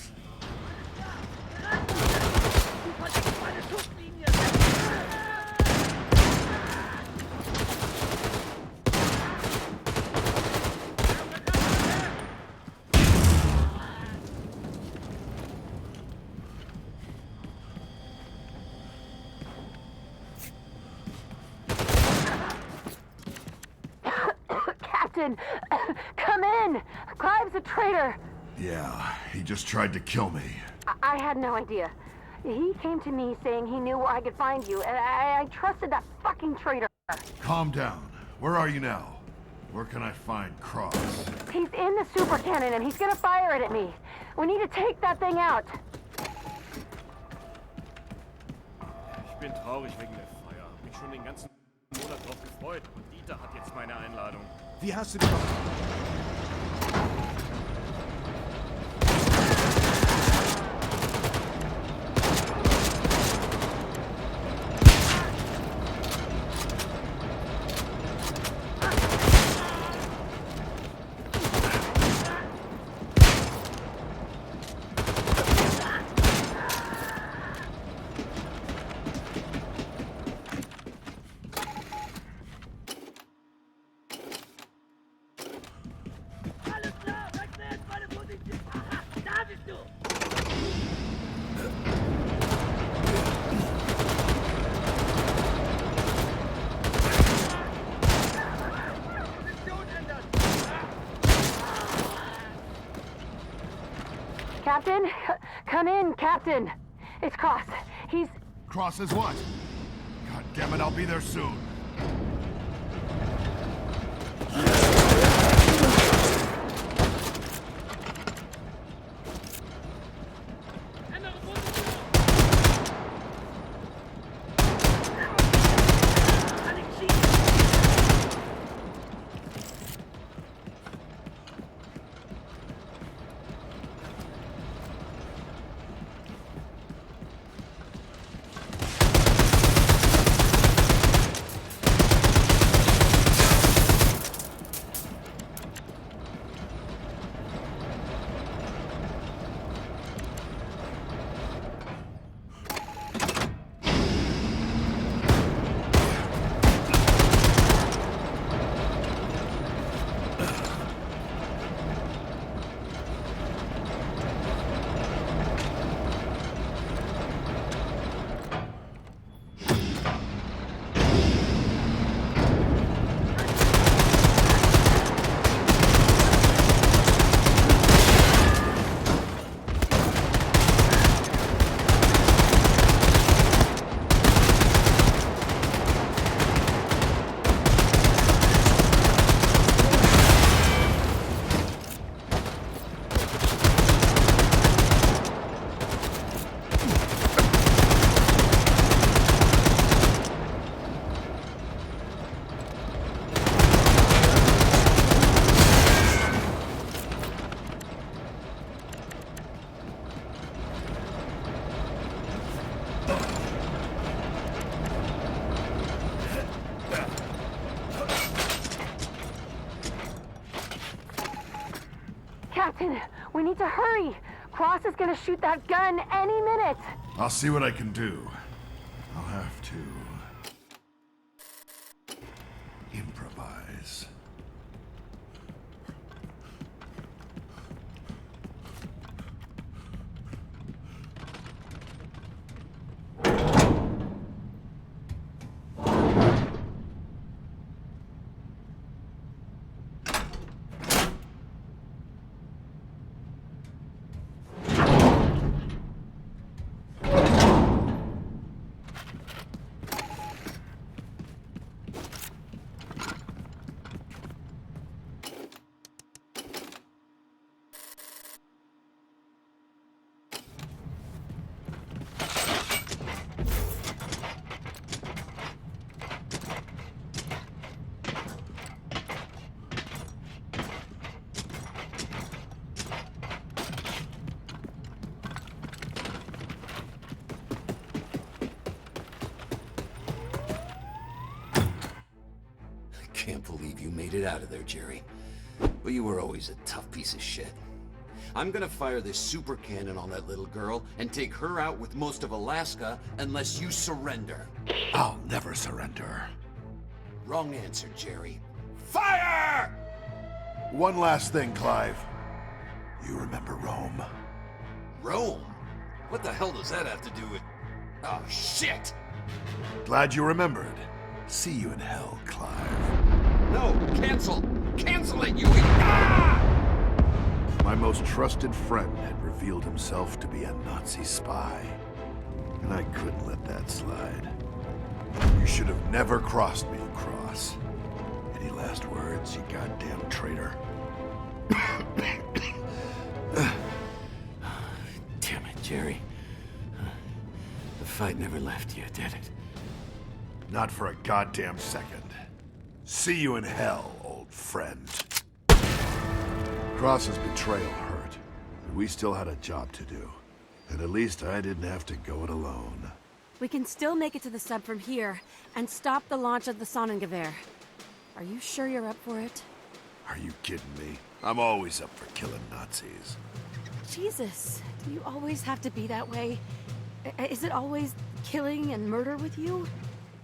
Captain, come in! Clive's a traitor! Yeah, he just tried to kill me. I had no idea. He came to me saying he knew where I could find you, and I trusted that fucking traitor. Calm down. Where are you now? Where can I find Cross? He's in the super cannon and he's gonna fire it at me. We need to take that thing out. Ich bin traurig wegen der Feier. Hab mich schon den ganzen Monat drauf gefreut. Und Dieter hat jetzt meine Einladung. Wie hast du die... Captain, come in, Captain. It's Cross. He's... Cross is what? God damn it, I'll be there soon. Captain, we need to hurry. Cross is gonna shoot that gun any minute. I'll see what I can do. I'll have to... improvise. believe you made it out of there, Jerry. But you were always a tough piece of shit. I'm gonna fire this super cannon on that little girl and take her out with most of Alaska unless you surrender. I'll never surrender. Wrong answer, Jerry. Fire! One last thing, Clive. You remember Rome? Rome? What the hell does that have to do with... Oh, shit! Glad you remembered. See you in hell, Clive. No, cancel! Cancel it, you... Ah! My most trusted friend had revealed himself to be a Nazi spy. And I couldn't let that slide. You should have never crossed me, Cross. Any last words, you goddamn traitor? Damn it, Jerry. The fight never left you, did it? Not for a goddamn second. See you in hell, old friend. Cross's betrayal hurt, but we still had a job to do. And at least I didn't have to go it alone. We can still make it to the sub from here, and stop the launch of the Sonnengewehr. Are you sure you're up for it? Are you kidding me? I'm always up for killing Nazis. Jesus, do you always have to be that way? Is it always killing and murder with you?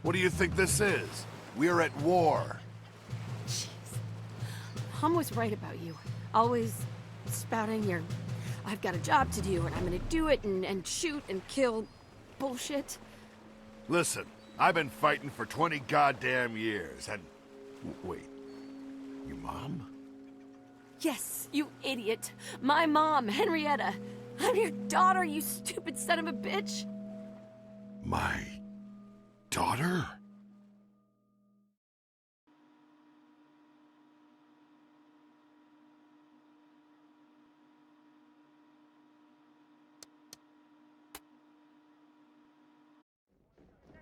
What do you think this is? We're at war. Jeez. Mom was right about you. Always spouting your, I've got a job to do and I'm gonna do it and shoot and kill bullshit. Listen, I've been fighting for 20 goddamn years and... Wait, your mom? Yes, you idiot. My mom, Henrietta. I'm your daughter, you stupid son of a bitch. My daughter?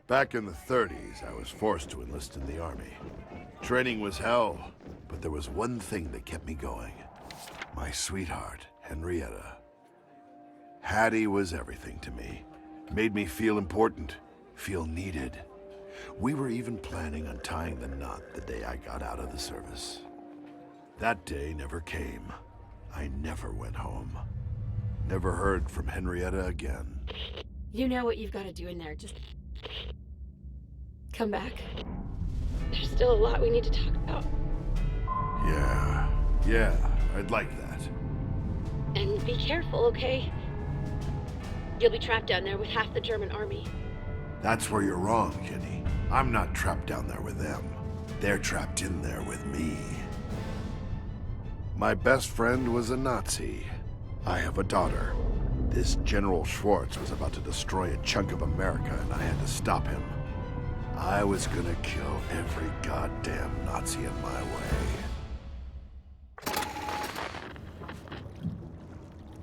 Back in the 30s, I was forced to enlist in the army. Training was hell, but there was one thing that kept me going. My sweetheart, Henrietta. Hattie was everything to me. Made me feel important, feel needed. We were even planning on tying the knot the day I got out of the service. That day never came. I never went home. Never heard from Henrietta again. You know what you've got to do in there. Just come back. There's still a lot we need to talk about. Yeah, I'd like that. And be careful, okay? You'll be trapped down there with half the German army. That's where you're wrong, Jenny. I'm not trapped down there with them. They're trapped in there with me. My best friend was a Nazi. I have a daughter. This General Schwartz was about to destroy a chunk of America, and I had to stop him. I was gonna kill every goddamn Nazi in my way.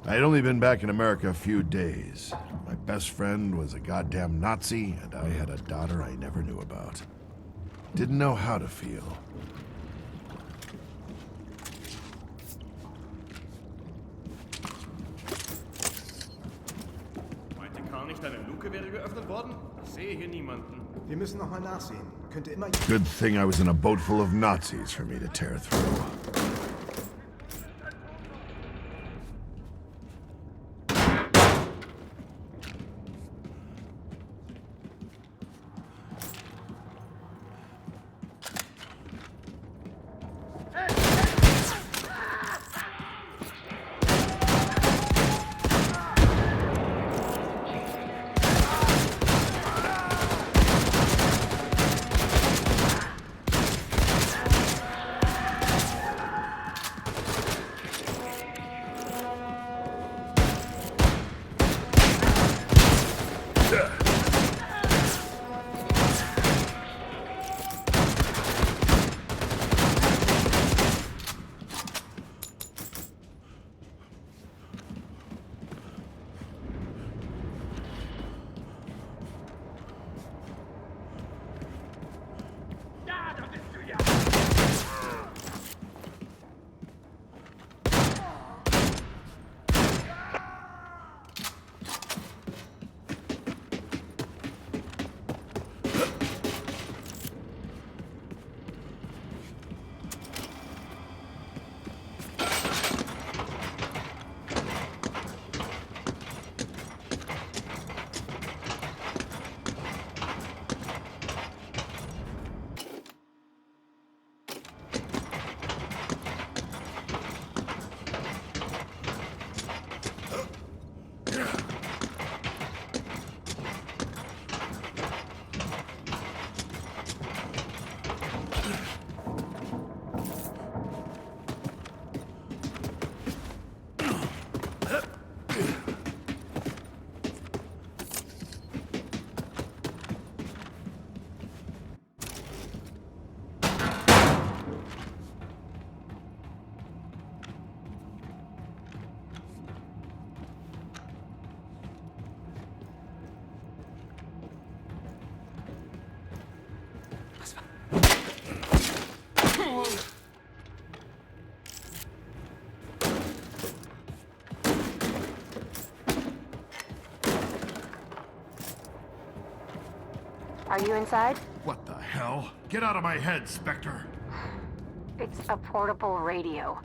I had only been back in America a few days. My best friend was a goddamn Nazi, and I had a daughter I never knew about. Didn't know how to feel. Meinte Karl nicht, deine Luke wäre geöffnet worden? Ich sehe hier niemanden. Wir müssen noch mal nachsehen. Könnte immer... Good thing I was in a boat full of Nazis for me to tear through. Are you inside? What the hell? Get out of my head, Spectre! It's a portable radio.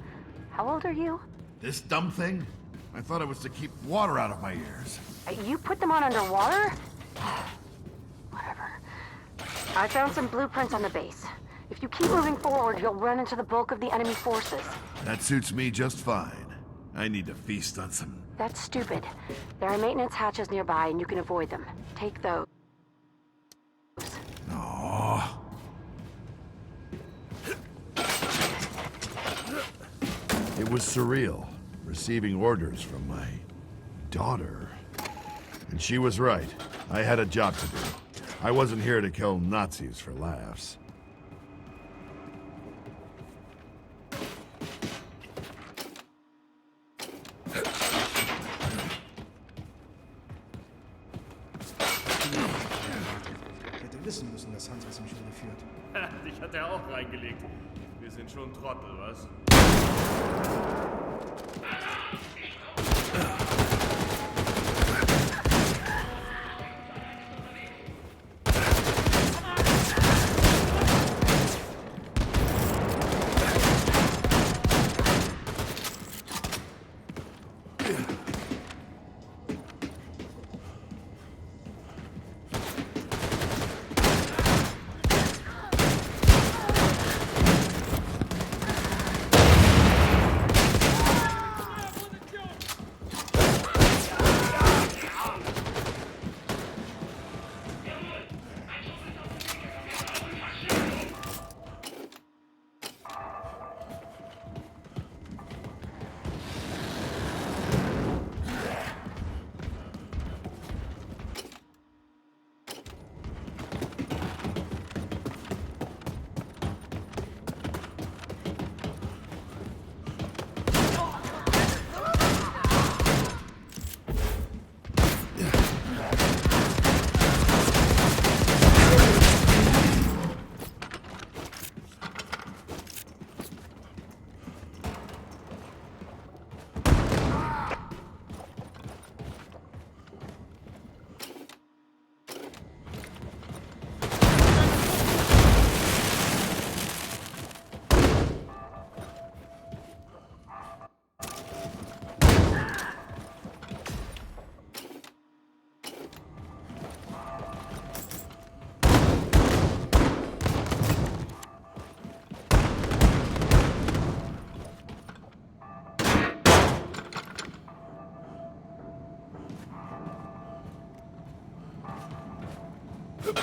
How old are you? This dumb thing? I thought it was to keep water out of my ears. You put them on underwater? Whatever. I found some blueprints on the base. If you keep moving forward, you'll run into the bulk of the enemy forces. That suits me just fine. I need to feast on some... That's stupid. There are maintenance hatches nearby, and you can avoid them. Take those. Aww. It was surreal, receiving orders from my daughter. And she was right. I had a job to do. I wasn't here to kill Nazis for laughs. Hätte wissen müssen, dass Hans was im Schilde führt. Dich hat er auch reingelegt. Wir sind schon Trottel, was?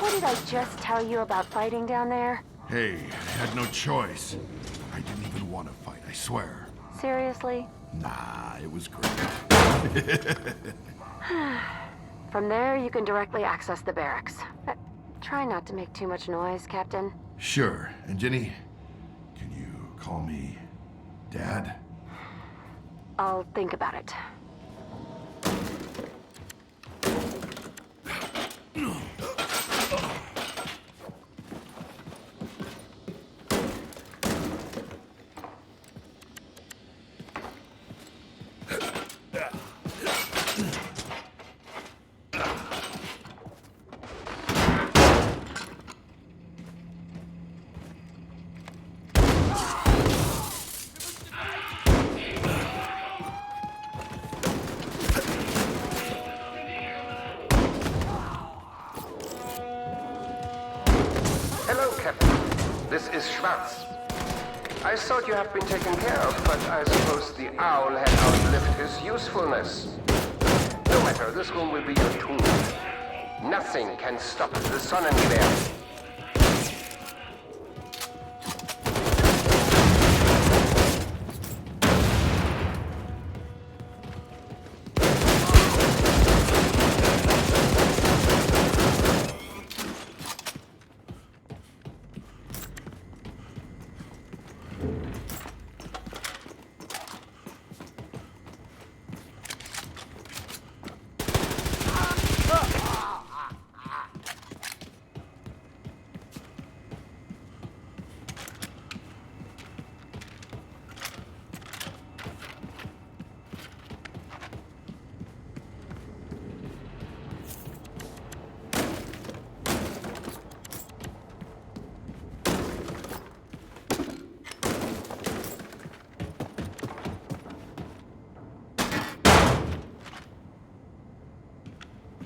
What did I just tell you about fighting down there? Hey, I had no choice. I didn't even want to fight, I swear. Seriously? Nah, it was great. From there, you can directly access the barracks. Try not to make too much noise, Captain. Sure. And Jenny, can you call me Dad? I'll think about it. This is Schwarz. I thought you have been taken care of, but I suppose the owl had outlived his usefulness. No matter, this room will be your tomb. Nothing can stop the Sonnengewehr.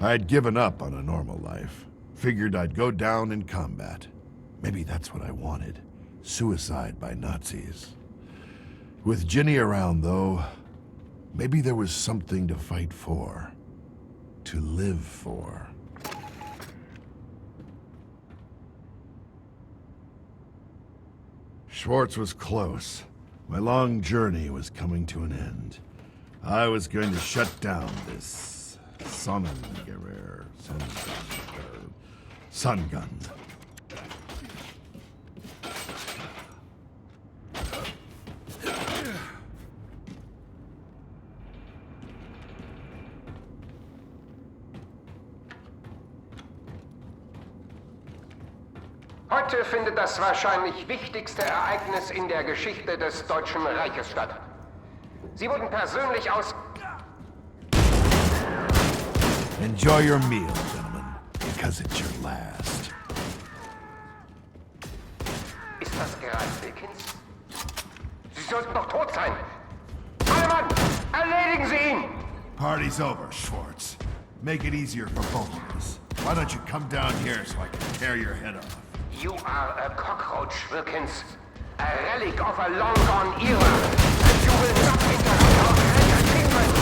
I'd given up on a normal life. Figured I'd go down in combat. Maybe that's what I wanted. Suicide by Nazis. With Ginny around, though, maybe there was something to fight for. To live for. Schwartz was close. My long journey was coming to an end. I was going to shut down this sun gun. Heute findet das wahrscheinlich wichtigste Ereignis in der Geschichte des Deutschen Reiches statt. Sie wurden persönlich aus... Enjoy your meal, gentlemen, because it's your last. Ist das gerade Wilkins? Sie sollten doch tot sein! Alle Mann! Erledigen Sie ihn! Party's over, Schwartz. Make it easier for both of us. Why don't you come down here so I can tear your head off? You are a cockroach, Wilkins. A relic of a long-gone era. And you will not interrupt our entertainment.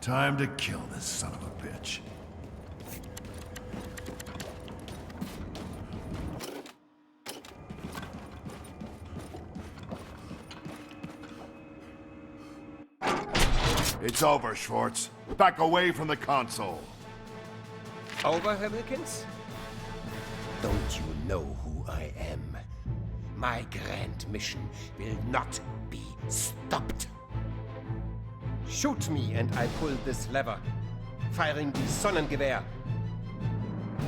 Time to kill this son of a bitch. It's over, Schwartz. Back away from the console. Over, Herr Wilkins? Don't you know who I am? My grand mission will not be stopped. Shoot me and I pull this lever, firing the Sonnengewehr.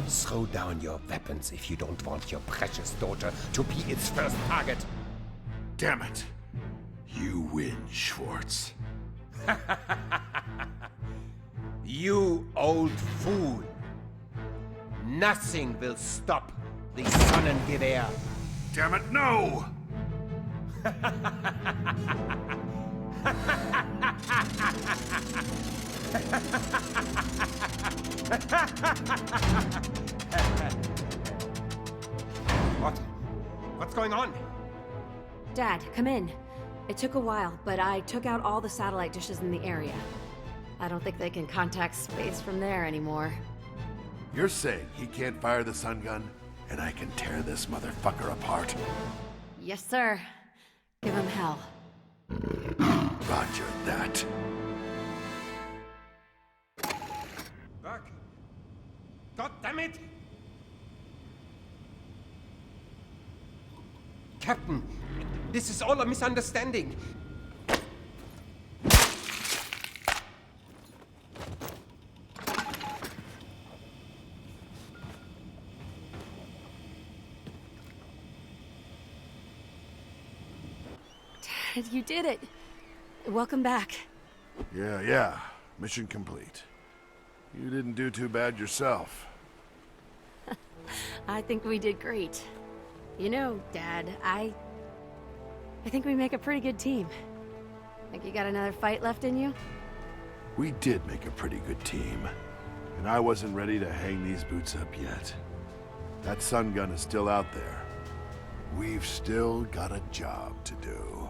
Throw down your weapons if you don't want your precious daughter to be its first target. Damn it. You win, Schwartz. You old fool. Nothing will stop the Sonnengewehr. Damn it, no! What's going on? Dad, come in. It took a while, but I took out all the satellite dishes in the area. I don't think they can contact space from there anymore. You're saying he can't fire the sun gun, and I can tear this motherfucker apart? Yes, sir. Give him hell. Roger that. Buck! God damn it! Captain, this is all a misunderstanding. Dad, you did it. Welcome back. Yeah. Mission complete. You didn't do too bad yourself. I think we did great. You know, Dad, I think we make a pretty good team. Think you got another fight left in you? We did make a pretty good team. And I wasn't ready to hang these boots up yet. That sun gun is still out there. We've still got a job to do.